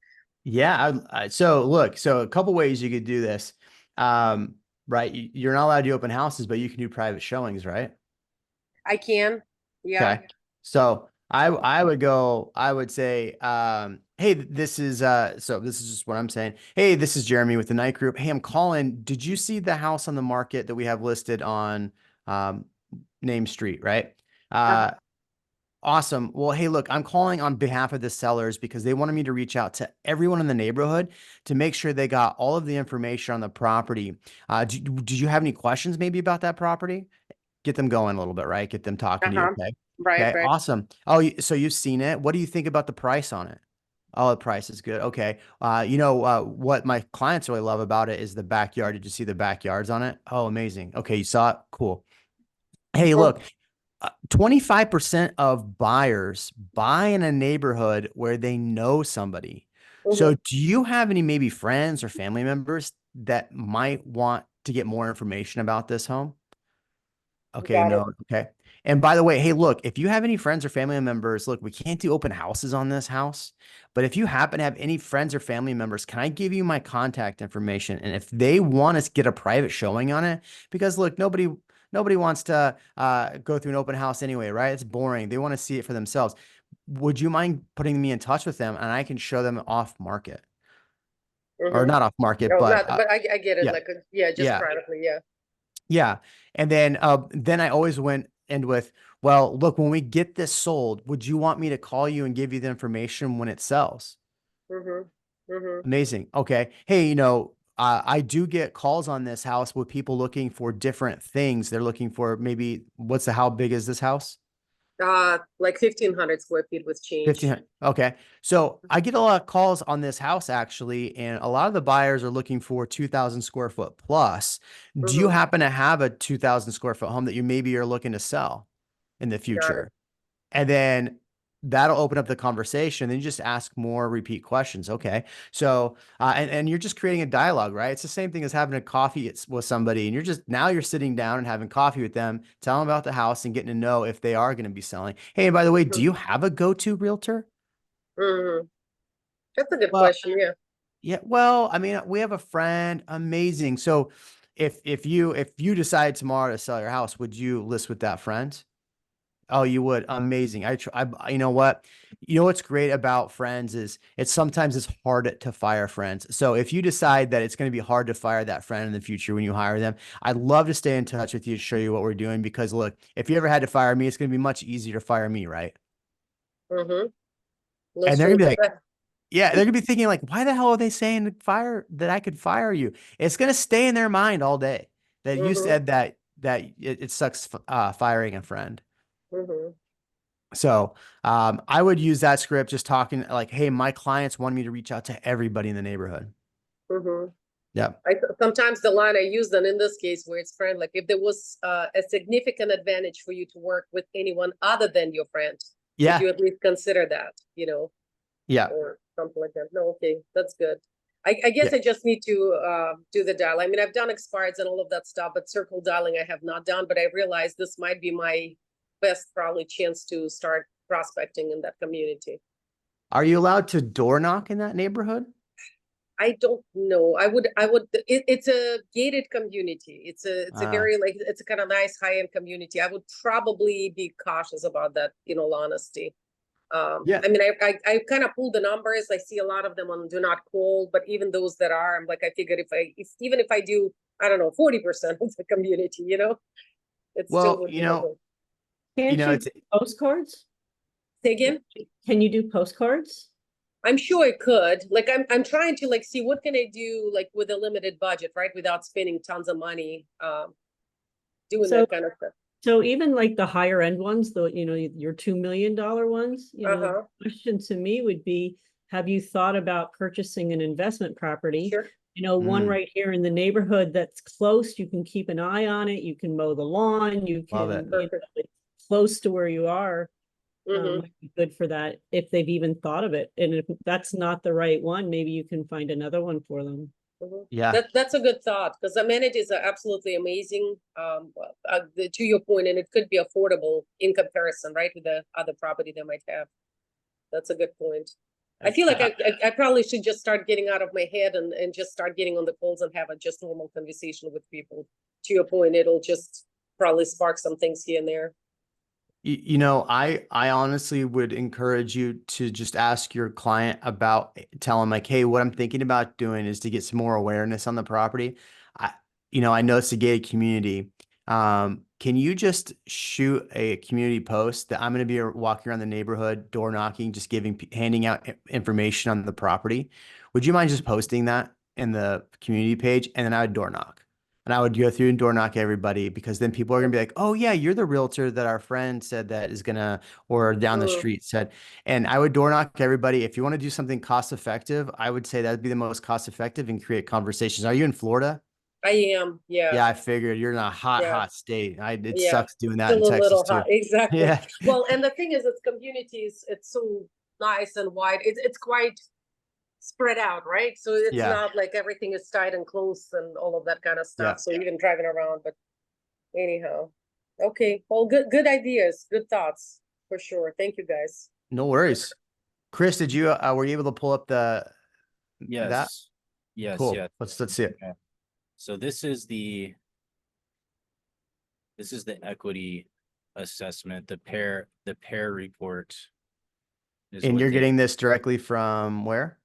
[SPEAKER 1] Yeah. So look, so a couple ways you could do this. Right. You're not allowed to do open houses, but you can do private showings, right?
[SPEAKER 5] I can. Yeah.
[SPEAKER 1] Okay. So I would go, I would say, hey, this is so this is just what I'm saying. Hey, this is Jeremy with the Night Group. Hey, I'm calling. Did you see the house on the market that we have listed on Name Street, right? Awesome. Well, hey, look, I'm calling on behalf of the sellers because they wanted me to reach out to everyone in the neighborhood to make sure they got all of the information on the property. Did you have any questions maybe about that property? Get them going a little bit, right? Get them talking to you. Okay.
[SPEAKER 5] Right,
[SPEAKER 1] Okay.
[SPEAKER 5] right.
[SPEAKER 1] Awesome. Oh, so you've seen it. What do you think about the price on it? Oh, the price is good. Okay. What my clients really love about it is the backyard. Did you see the backyards on it? Oh, amazing. Okay. You saw it. Cool. Hey, look, 25% of buyers buy in a neighborhood where they know somebody. So do you have any maybe friends or family members that might want to get more information about this home? Okay,
[SPEAKER 5] Got it.
[SPEAKER 1] no, okay. And by the way, hey, look, if you have any friends or family members, look, we can't do open houses on this house, but if you happen to have any friends or family members, can I give you my contact information? And if they want us to get a private showing on it, because look, nobody wants to go through an open house anyway, right? It's boring. They want to see it for themselves. Would you mind putting me in touch with them and I can show them off market or not off market,
[SPEAKER 5] No,
[SPEAKER 1] but
[SPEAKER 5] not, but I get it.
[SPEAKER 1] yeah,
[SPEAKER 5] Like, yeah, just
[SPEAKER 1] yeah.
[SPEAKER 5] privately. Yeah.
[SPEAKER 1] Yeah. And then I always went and with, well, look, when we get this sold, would you want me to call you and give you the information when it sells? Amazing. Okay. Hey, I do get calls on this house with people looking for different things. They're looking for maybe how big is this house?
[SPEAKER 5] Like 1,500 square feet with change.
[SPEAKER 1] 1,500. Okay. So I get a lot of calls on this house actually, and a lot of the buyers are looking for 2,000 square foot plus. Do you happen to have a 2,000 square foot home that you maybe are looking to sell in the future? And then that'll open up the conversation. Then you just ask more repeat questions. Okay. So, and you're just creating a dialogue, right? It's the same thing as having a coffee with somebody and now you're sitting down and having coffee with them, telling them about the house and getting to know if they are going to be selling. Hey, and by the way, do you have a go-to realtor?
[SPEAKER 5] That's a good
[SPEAKER 1] Well,
[SPEAKER 5] question. Yeah.
[SPEAKER 1] yeah. Well, I mean, we have a friend. Amazing. So if you decide tomorrow to sell your house, would you list with that friend? Oh, you would. Amazing. You know what? You know what's great about friends is sometimes it's hard to fire friends. So if you decide that it's going to be hard to fire that friend in the future when you hire them, I'd love to stay in touch with you to show you what we're doing because look, if you ever had to fire me, it's going to be much easier to fire me, right?
[SPEAKER 5] No
[SPEAKER 1] And they're gonna be like,
[SPEAKER 5] strings.
[SPEAKER 1] yeah, they're gonna be thinking like, why the hell are they saying that I could fire you? It's gonna stay in their mind all day that you said that it sucks firing a friend. So I would use that script just talking like, hey, my clients want me to reach out to everybody in the neighborhood. Yeah.
[SPEAKER 5] Sometimes the line I use then in this case where it's friend, like if there was a significant advantage for you to work with anyone other than your friend,
[SPEAKER 1] Yeah.
[SPEAKER 5] would you at least consider that,
[SPEAKER 1] Yeah.
[SPEAKER 5] or something like that? No, okay, that's good. I guess I just need to do the dial. I mean, I've done expireds and all of that stuff, but circle dialing I have not done, but I realized this might be my best probably chance to start prospecting in that community.
[SPEAKER 1] Are you allowed to door knock in that neighborhood?
[SPEAKER 5] I don't know. It's a gated community. It's a very it's a kind of nice high-end community. I would probably be cautious about that, in all honesty.
[SPEAKER 1] Yeah.
[SPEAKER 5] I mean, I kind of pulled the numbers. I see a lot of them on do not call, but even those that are, I'm like, I figured even if I do, I don't know, 40% of the community, it's still would be helpful.
[SPEAKER 3] Can't you do postcards?
[SPEAKER 5] Say again?
[SPEAKER 3] Can you do postcards?
[SPEAKER 5] I'm sure it could. Like I'm trying to like see what can I do like with a limited budget, right? Without spending tons of money doing that kind of stuff.
[SPEAKER 3] So even like the higher end ones, your $2 million ones, the question to me would be, have you thought about purchasing an investment property?
[SPEAKER 5] Sure.
[SPEAKER 3] One right here in the neighborhood that's close, you can keep an eye on it, you can mow the lawn, you can
[SPEAKER 1] Love it.
[SPEAKER 3] close to where you are.
[SPEAKER 5] Mhm.
[SPEAKER 3] might be good for that if they've even thought of it. And if that's not the right one, maybe you can find another one for them.
[SPEAKER 1] Yeah.
[SPEAKER 5] That's a good thought, because amenities are absolutely amazing. To your point, and it could be affordable in comparison, right, with the other property they might have. That's a good point. I feel like I probably should just start getting out of my head and just start getting on the calls and have a just normal conversation with people. To your point, it'll just probably spark some things here and there.
[SPEAKER 1] You know, I honestly would encourage you to just ask your client about, tell them like, hey, what I'm thinking about doing is to get some more awareness on the property. I, I know it's a gated community. Can you just shoot a community post that I'm going to be walking around the neighborhood, door knocking, just handing out information on the property? Would you mind just posting that in the community page? And then I would door knock. And I would go through and door knock everybody, because then people are gonna be like, oh yeah, you're the realtor that our friend said that is gonna, or down the street said. And I would door knock everybody. If you want to do something cost effective, I would say that'd be the most cost effective and create conversations. Are you in Florida?
[SPEAKER 5] I am, yeah.
[SPEAKER 1] Yeah, I figured you're in a hot,
[SPEAKER 5] Yeah.
[SPEAKER 1] hot state. It
[SPEAKER 5] Yeah,
[SPEAKER 1] sucks doing that in
[SPEAKER 5] still a
[SPEAKER 1] Texas
[SPEAKER 5] little
[SPEAKER 1] too.
[SPEAKER 5] hot, exactly.
[SPEAKER 1] Yeah.
[SPEAKER 5] Well, and the thing is, it's communities, it's so nice and wide. It's quite spread out, right? So it's
[SPEAKER 1] Yeah.
[SPEAKER 5] not like everything is tight and close and all of that kind of
[SPEAKER 1] Yeah.
[SPEAKER 5] stuff. So even driving around, but anyhow. Okay, well, good ideas, good thoughts, for sure. Thank you, guys.
[SPEAKER 1] No worries. Chris, were you able to pull up that?
[SPEAKER 2] Yes. Yes.
[SPEAKER 1] Cool.
[SPEAKER 2] Yeah.
[SPEAKER 1] Let's see it.
[SPEAKER 2] Okay. So this is the equity assessment, the pair report.
[SPEAKER 1] And you're getting this directly from where?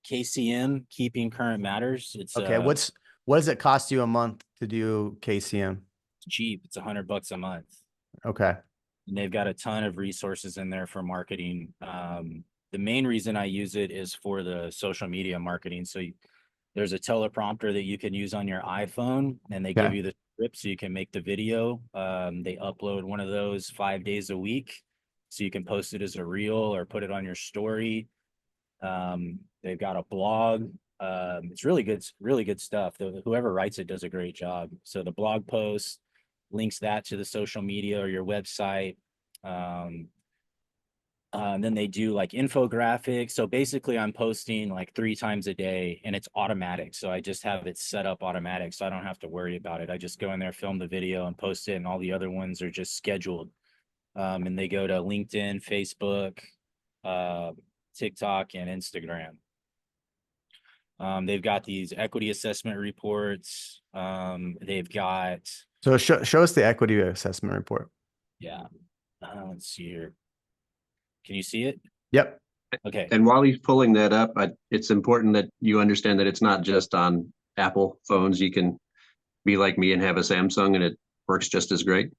[SPEAKER 2] KCM, Keeping Current Matters. It's
[SPEAKER 1] Okay. What does it cost you a month to do KCM?
[SPEAKER 2] cheap. It's $100 a month.
[SPEAKER 1] Okay.
[SPEAKER 2] And they've got a ton of resources in there for marketing. The main reason I use it is for the social media marketing. So there's a teleprompter that you can use on your iPhone, and they give you the script so you can make the video. They upload one of those 5 days a week, so you can post it as a reel or put it on your story. They've got a blog. It's really good stuff. Whoever writes it does a great job. So the blog post links that to the social media or your website. Then they do like infographics. So basically I'm posting like 3 times a day, and it's automatic. So I just have it set up automatic, so I don't have to worry about it. I just go in there, film the video and post it, and all the other ones are just scheduled. And they go to LinkedIn, Facebook, TikTok, and Instagram. They've got these equity assessment reports. They've got.
[SPEAKER 1] So show us the equity assessment report.
[SPEAKER 2] Yeah. Let's see here. Can you see it?
[SPEAKER 1] Yep.
[SPEAKER 2] Okay.
[SPEAKER 4] And while he's pulling that up, it's important that you understand that it's not just on Apple phones. You can be like me and have a Samsung, and it works just as great.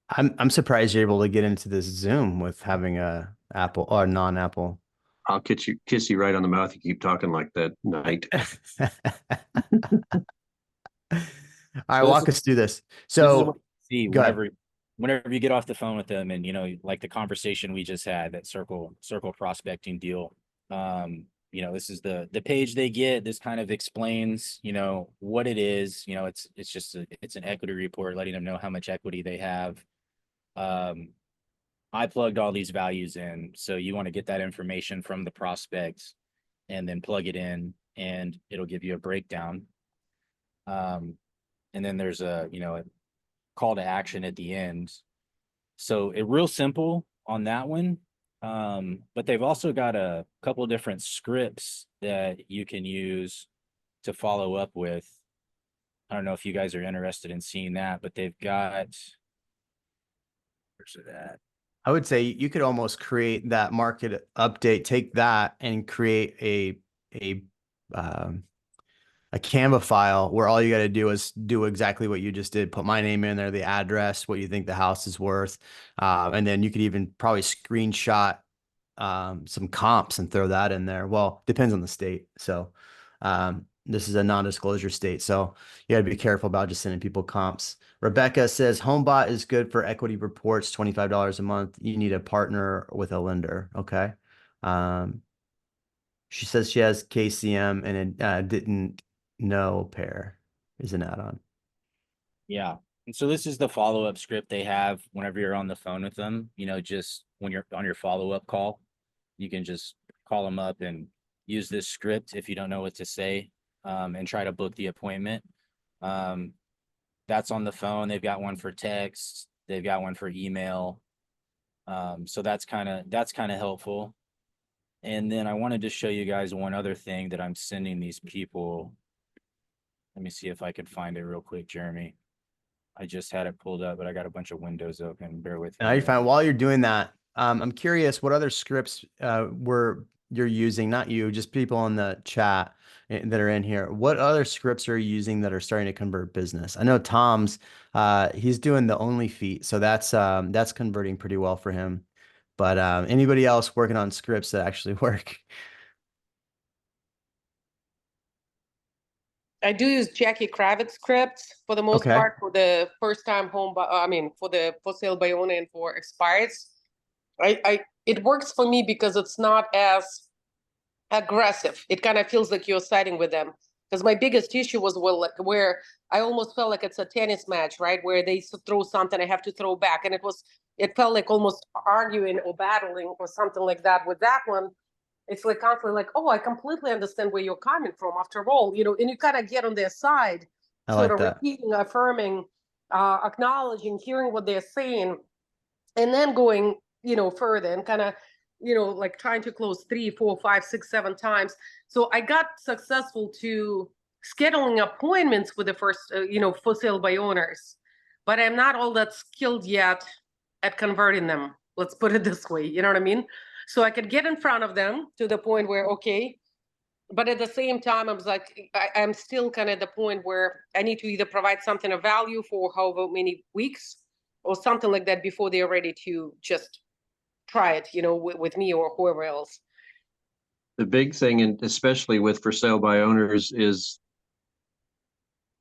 [SPEAKER 1] I'm surprised you're able to get into this Zoom with having a Apple or non-Apple.
[SPEAKER 4] I'll kiss you right on the mouth. You keep talking like that, Knight.
[SPEAKER 1] All right, walk us through this. So
[SPEAKER 2] see whenever you get off the phone with them, and like the conversation we just had, that circle prospecting deal. This is the page they get. This kind of explains, what it is. It's just it's an equity report letting them know how much equity they have. I plugged all these values in. So you want to get that information from the prospects and then plug it in, and it'll give you a breakdown. And then there's a call to action at the end. So it real simple on that one. But they've also got a couple of different scripts that you can use to follow up with. I don't know if you guys are interested in seeing that, but they've got, where's it at?
[SPEAKER 1] I would say you could almost create that market update, take that and create a Canva file where all you got to do is do exactly what you just did. Put my name in there, the address, what you think the house is worth. And then you could even probably screenshot some comps and throw that in there. Well, depends on the state. So this is a non-disclosure state. So you got to be careful about just sending people comps. Rebecca says HomeBot is good for equity reports, $25 a month. You need a partner with a lender. Okay. She says she has KCM and it didn't know pair is an add-on.
[SPEAKER 2] Yeah. And so this is the follow-up script they have whenever you're on the phone with them. Just when you're on your follow-up call, you can just call them up and use this script if you don't know what to say, and try to book the appointment. That's on the phone. They've got one for text. They've got one for email. So that's kind of helpful. And then I wanted to show you guys one other thing that I'm sending these people. Let me see if I can find it real quick, Jeremy. I just had it pulled up, but I got a bunch of windows open. Bear with me.
[SPEAKER 1] Now you're fine. While you're doing that, I'm curious what other scripts you're using, not you, just people on the chat that are in here. What other scripts are you using that are starting to convert business? I know Tom's he's doing the only feet, so that's converting pretty well for him. But anybody else working on scripts that actually work?
[SPEAKER 5] I do use Jackie Kravitz scripts for the most
[SPEAKER 1] Okay.
[SPEAKER 5] part for the first time home, for the for sale by owner and for expireds. It works for me because it's not as aggressive. It kind of feels like you're siding with them. Because my biggest issue was where I almost felt like it's a tennis match, right? Where they throw something, I have to throw back, and it felt like almost arguing or battling or something like that. With that one, it's like constantly like, oh, I completely understand where you're coming from. After all, and you kind of get on their side,
[SPEAKER 1] I
[SPEAKER 5] sort
[SPEAKER 1] like
[SPEAKER 5] of
[SPEAKER 1] that.
[SPEAKER 5] repeating, affirming, acknowledging, hearing what they're saying, and then going, further and kind of, like trying to close 3, 4, 5, 6, 7 times. So I got successful to scheduling appointments with the first, for sale by owners, but I'm not all that skilled yet at converting them. Let's put it this way. You know what I mean? So I could get in front of them to the point where, okay, but at the same time, I was like, I'm still kind of at the point where I need to either provide something of value for however many weeks or something like that before they're ready to just try it, with me or whoever else.
[SPEAKER 4] The big thing, and especially with for sale by owners, is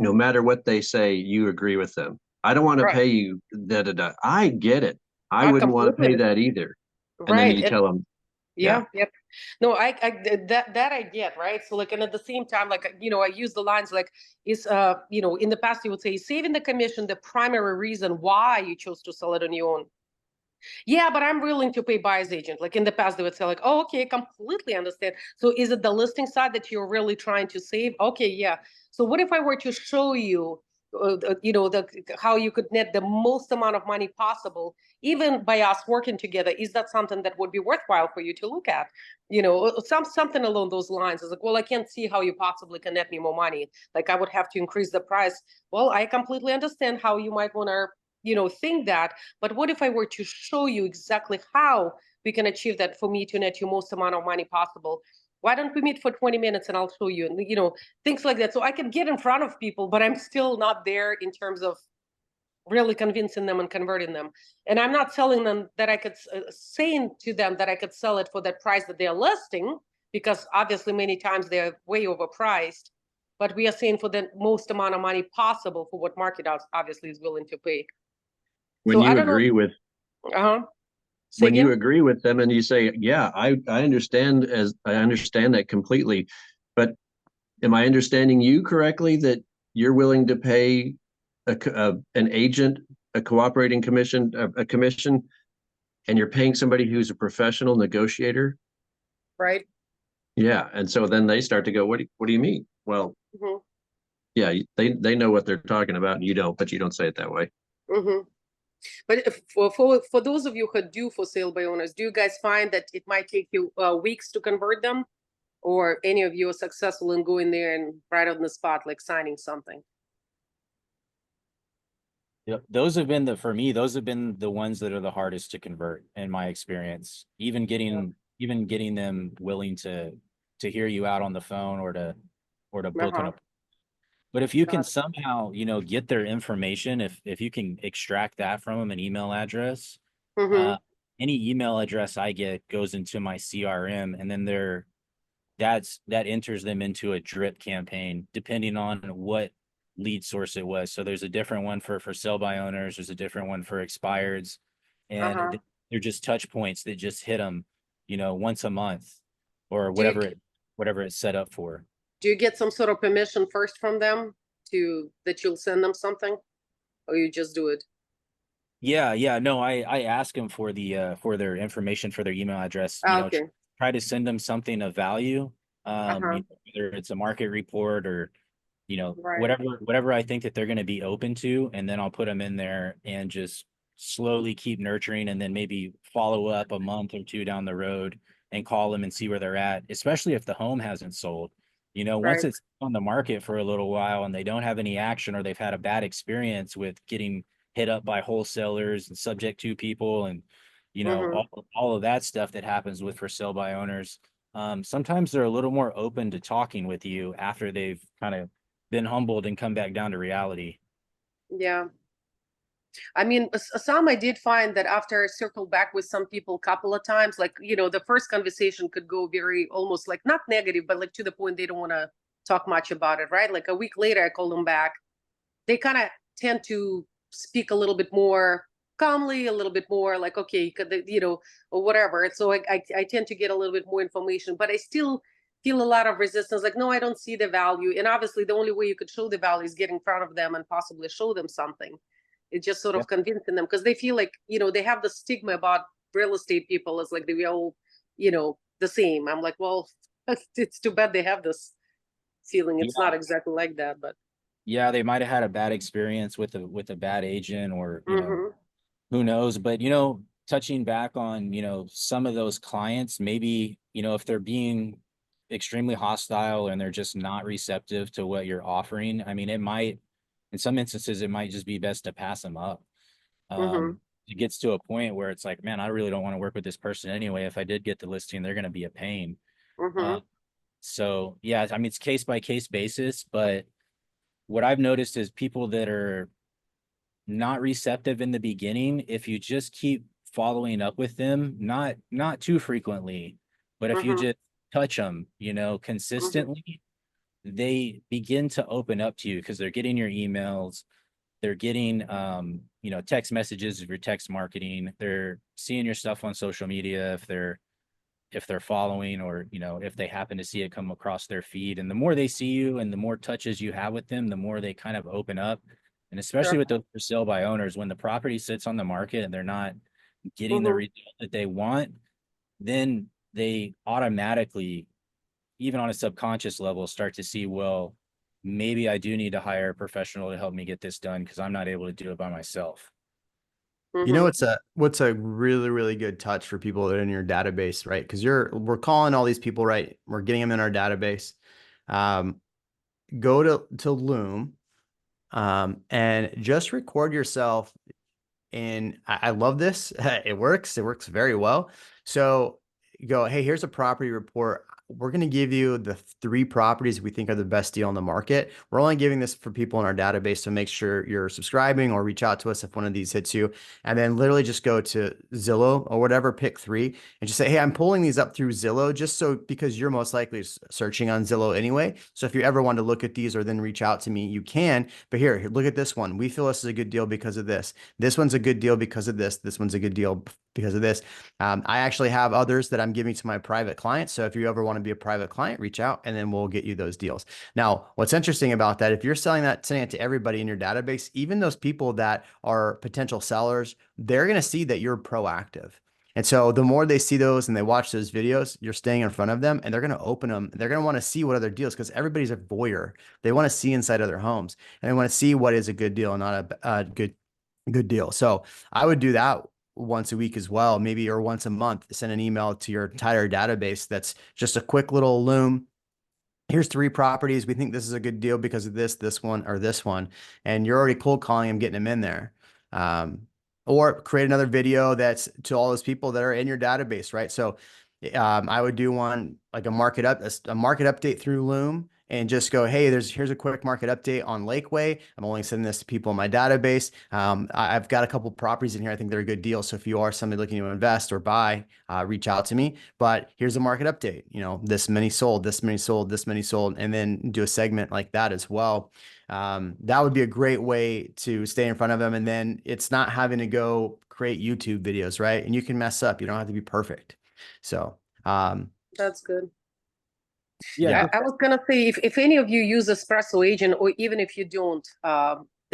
[SPEAKER 4] no matter what they say, you agree with them. I don't want to
[SPEAKER 5] Right.
[SPEAKER 4] pay you da. I get it. I wouldn't want to pay
[SPEAKER 5] Completely.
[SPEAKER 4] that either. And then
[SPEAKER 5] Right.
[SPEAKER 4] you tell them,
[SPEAKER 5] Yeah. Yep. No, I that I get, right. So like, and at the same time, like, I use the lines like, is in the past you would say, saving the commission the primary reason why you chose to sell it on your own. Yeah, but I'm willing to pay buyer's agent. Like in the past, they would say like, oh, okay, completely understand. So is it the listing side that you're really trying to save? Okay, yeah. So what if I were to show you, how you could net the most amount of money possible, even by us working together? Is that something that would be worthwhile for you to look at? Something along those lines. It's like, well, I can't see how you possibly can net me more money. Like I would have to increase the price. Well, I completely understand how you might want to, think that. But what if I were to show you exactly how we can achieve that for me to net you most amount of money possible? Why don't we meet for 20 minutes and I'll show you, and things like that. So I can get in front of people, but I'm still not there in terms of really convincing them and converting them. And I'm not telling them that I could, saying to them that I could sell it for that price that they're listing, because obviously many times they're way overpriced. But we are saying for the most amount of money possible for what market obviously is willing to pay.
[SPEAKER 4] when
[SPEAKER 5] So I
[SPEAKER 4] you
[SPEAKER 5] don't know.
[SPEAKER 4] agree with
[SPEAKER 5] Say
[SPEAKER 4] when you
[SPEAKER 5] again?
[SPEAKER 4] agree with them and you say, yeah, I understand that completely, but am I understanding you correctly that you're willing to pay an agent a cooperating commission, a commission, and you're paying somebody who's a professional negotiator?
[SPEAKER 5] Right.
[SPEAKER 4] Yeah, and so then they start to go, what do you mean? Well,
[SPEAKER 5] Mm-hmm.
[SPEAKER 4] yeah, they know what they're talking about, and you don't, but you don't say it that way.
[SPEAKER 5] Mm-hmm. But if, for those of you who do for sale by owners, do you guys find that it might take you weeks to convert them, or any of you are successful in going there and right on the spot, like signing something?
[SPEAKER 2] Yep. Those have been the ones that are the hardest to convert in my experience. Even getting them willing to hear you out on the phone or to book an
[SPEAKER 5] Uh-huh.
[SPEAKER 2] appointment. But if you can
[SPEAKER 5] Got it.
[SPEAKER 2] somehow, get their information, if you can extract that from them, an email address,
[SPEAKER 5] Mm-hmm.
[SPEAKER 2] any email address I get goes into my CRM, and then that enters them into a drip campaign, depending on what lead source it was. So there's a different one for sell by owners. There's a different one for expireds, and
[SPEAKER 5] Uh-huh.
[SPEAKER 2] they're just touch points that just hit them, once a month or
[SPEAKER 5] Do you,
[SPEAKER 2] whatever it's set up for.
[SPEAKER 5] do you get some sort of permission first from them that you'll send them something, or you just do it?
[SPEAKER 2] Yeah, no, I ask them for for their information, for their email address,
[SPEAKER 5] Ah, okay.
[SPEAKER 2] try to send them something of value.
[SPEAKER 5] Uh-huh.
[SPEAKER 2] Whether it's a market report or,
[SPEAKER 5] Right.
[SPEAKER 2] whatever I think that they're going to be open to, and then I'll put them in there and just slowly keep nurturing, and then maybe follow up a month or two down the road and call them and see where they're at, especially if the home hasn't sold. Once
[SPEAKER 5] Right.
[SPEAKER 2] it's on the market for a little while and they don't have any action, or they've had a bad experience with getting hit up by wholesalers and subject to people, and
[SPEAKER 5] Mm-hmm.
[SPEAKER 2] all of that stuff that happens with for sale by owners. Sometimes they're a little more open to talking with you after they've kind of been humbled and come back down to reality.
[SPEAKER 5] Yeah. I mean, some I did find that after I circled back with some people a couple of times, like, the first conversation could go very almost like not negative, but like to the point they don't want to talk much about it, right? Like a week later, I called them back. They kind of tend to speak a little bit more calmly, a little bit more like, okay, or whatever. And so I tend to get a little bit more information, but I still feel a lot of resistance. Like, no, I don't see the value. And obviously, the only way you could show the value is get in front of them and possibly show them something. It's just sort
[SPEAKER 2] Yeah.
[SPEAKER 5] of convincing them because they feel like, they have the stigma about real estate people as like they all, the same. I'm like, well, it's too bad they have this feeling. It's not
[SPEAKER 2] Yeah.
[SPEAKER 5] exactly like that, but.
[SPEAKER 2] Yeah, they might have had a bad experience with a bad agent, or,
[SPEAKER 5] Mm-hmm.
[SPEAKER 2] who knows, but touching back on, some of those clients, maybe, if they're being extremely hostile and they're just not receptive to what you're offering, I mean, in some instances, it might just be best to pass them up.
[SPEAKER 5] Mm-hmm.
[SPEAKER 2] It gets to a point where it's like, man, I really don't want to work with this person anyway. If I did get the listing, they're going to be a pain.
[SPEAKER 5] Mm-hmm.
[SPEAKER 2] Uh, so yeah, I mean, it's case by case basis, but what I've noticed is people that are not receptive in the beginning, if you just keep following up with them, not too frequently, but if you
[SPEAKER 5] Mm-hmm.
[SPEAKER 2] just touch them,
[SPEAKER 5] Mm-hmm.
[SPEAKER 2] consistently, they begin to open up to you because they're getting your emails, they're getting text messages of your text marketing, they're seeing your stuff on social media if they're following, or if they happen to see it come across their feed. And the more they see you and the more touches you have with them, the more they kind of open up. And especially
[SPEAKER 5] Sure.
[SPEAKER 2] with those for sale by owners, when the property sits on the market and they're not getting the
[SPEAKER 5] Mm-hmm.
[SPEAKER 2] result that they want, then they automatically, even on a subconscious level, start to see, well, maybe I do need to hire a professional to help me get this done because I'm not able to do it by myself.
[SPEAKER 1] You know,
[SPEAKER 5] Mm-hmm.
[SPEAKER 1] what's a really, really good touch for people that are in your database, right? Because we're calling all these people, right? We're getting them in our database. Um, go to Loom, and just record yourself. And I love this. It works. It works very well. So go, hey, here's a property report. We're going to give you the 3 properties we think are the best deal on the market. We're only giving this for people in our database, so make sure you're subscribing or reach out to us if one of these hits you. And then literally just go to Zillow or whatever, pick 3 and just say, hey, I'm pulling these up through Zillow just so because you're most likely searching on Zillow anyway. So if you ever want to look at these or then reach out to me, you can. But here, look at this one. We feel this is a good deal because of this. This one's a good deal because of this. This one's a good deal because of this. I actually have others that I'm giving to my private clients. So if you ever want to be a private client, reach out and then we'll get you those deals. Now, what's interesting about that, if you're sending it to everybody in your database, even those people that are potential sellers, they're going to see that you're proactive. And so the more they see those and they watch those videos, you're staying in front of them and they're going to open them. They're going to want to see what other deals, because everybody's a voyeur. They want to see inside other homes and they want to see what is a good deal and not a good deal. So I would do that once a week as well, maybe, or once a month. Send an email to your entire database that's just a quick little Loom. Here's 3 properties. We think this is a good deal because of this one, or this one. And you're already cold calling them, getting them in there. Or create another video that's to all those people that are in your database, right? So I would do one like a market update through Loom, and just go, hey, here's a quick market update on Lakeway. I'm only sending this to people in my database. I've got a couple properties in here. I think they're a good deal. So if you are somebody looking to invest or buy, reach out to me. But here's a market update. This many sold, this many sold, this many sold, and then do a segment like that as well. That would be a great way to stay in front of them. And then it's not having to go create YouTube videos, right? And you can mess up. You don't have to be perfect. So,
[SPEAKER 5] That's good.
[SPEAKER 2] Yeah.
[SPEAKER 5] I was gonna say if any of you use espresso agent, or even if you don't,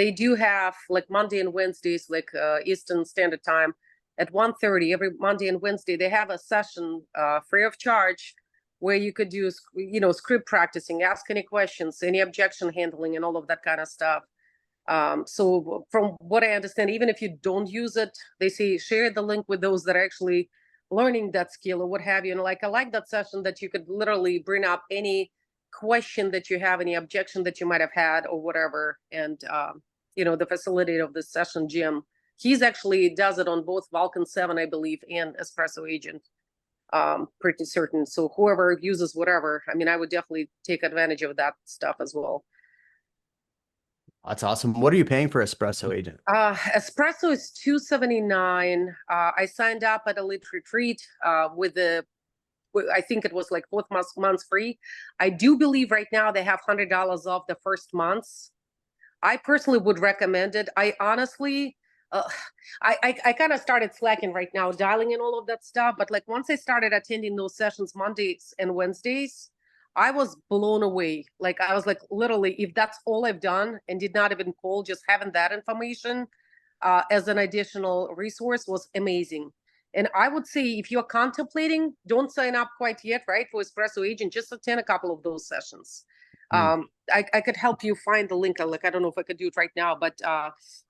[SPEAKER 5] they do have like Monday and Wednesdays, like Eastern Standard Time at 1:30 every Monday and Wednesday. They have a session free of charge where you could do, you know, script practicing, ask any questions, any objection handling, and all of that kind of stuff. So from what I understand, even if you don't use it, they say share the link with those that are actually learning that skill or what have you. And like, I like that session that you could literally bring up any question that you have, any objection that you might have had or whatever. And, you know, the facilitator of this session, Jim, he's actually does it on both Vulcan 7, I believe, and Espresso Agent. Pretty certain. So whoever uses whatever, I mean, I would definitely take advantage of that stuff as well.
[SPEAKER 1] That's awesome. What are you paying for Espresso Agent?
[SPEAKER 5] Espresso is $279. I signed up at Elite Retreat with I think it was like 4 months free. I do believe right now they have $100 off the first months. I personally would recommend it. I honestly, I kind of started slacking right now, dialing in all of that stuff. But like once I started attending those sessions Mondays and Wednesdays, I was blown away. Like I was like, literally, if that's all I've done and did not even call, just having that information as an additional resource was amazing. And I would say if you're contemplating, don't sign up quite yet, right, for Espresso Agent, just attend a couple of those sessions. I could help you find the link. Like, I don't know if I could do it right now, but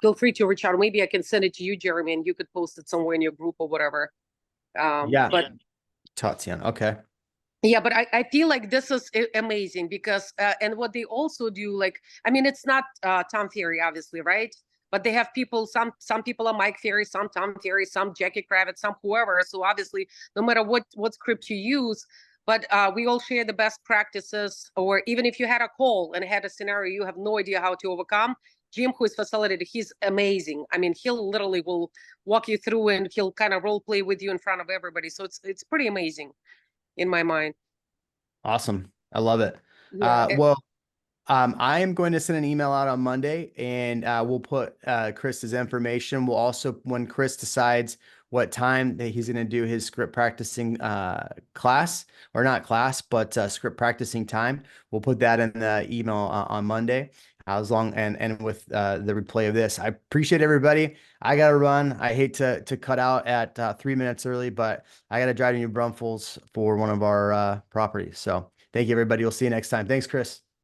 [SPEAKER 5] feel free to reach out. Maybe I can send it to you, Jeremy, and you could post it somewhere in your group or whatever.
[SPEAKER 1] Yeah.
[SPEAKER 5] But
[SPEAKER 1] Tatiana. Okay.
[SPEAKER 5] yeah, but I feel like this is amazing because, and what they also do, like, I mean, it's not Tom Ferry, obviously, right? But they have people, some people are Mike Ferry, some Tom Ferry, some Jackie Kravitz, some whoever. So obviously, no matter what script you use, but we all share the best practices. Or even if you had a call and had a scenario you have no idea how to overcome, Jim, who is facilitated, he's amazing. I mean, he'll literally will walk you through and he'll kind of role play with you in front of everybody. So it's pretty amazing in my mind.
[SPEAKER 1] Awesome. I love it.
[SPEAKER 5] Yeah,
[SPEAKER 1] Well, I am going to send an email out on Monday and we'll put Chris's information. We'll also, when Chris decides what time that he's going to do his script practicing class, or not class, but script practicing time, we'll put that in the email on Monday. As long and with the replay of this, I appreciate everybody. I gotta run. I hate to cut out at 3 minutes early, but I gotta drive to New Braunfels for one of our properties. So thank you, everybody. We'll see you next time. Thanks, Chris.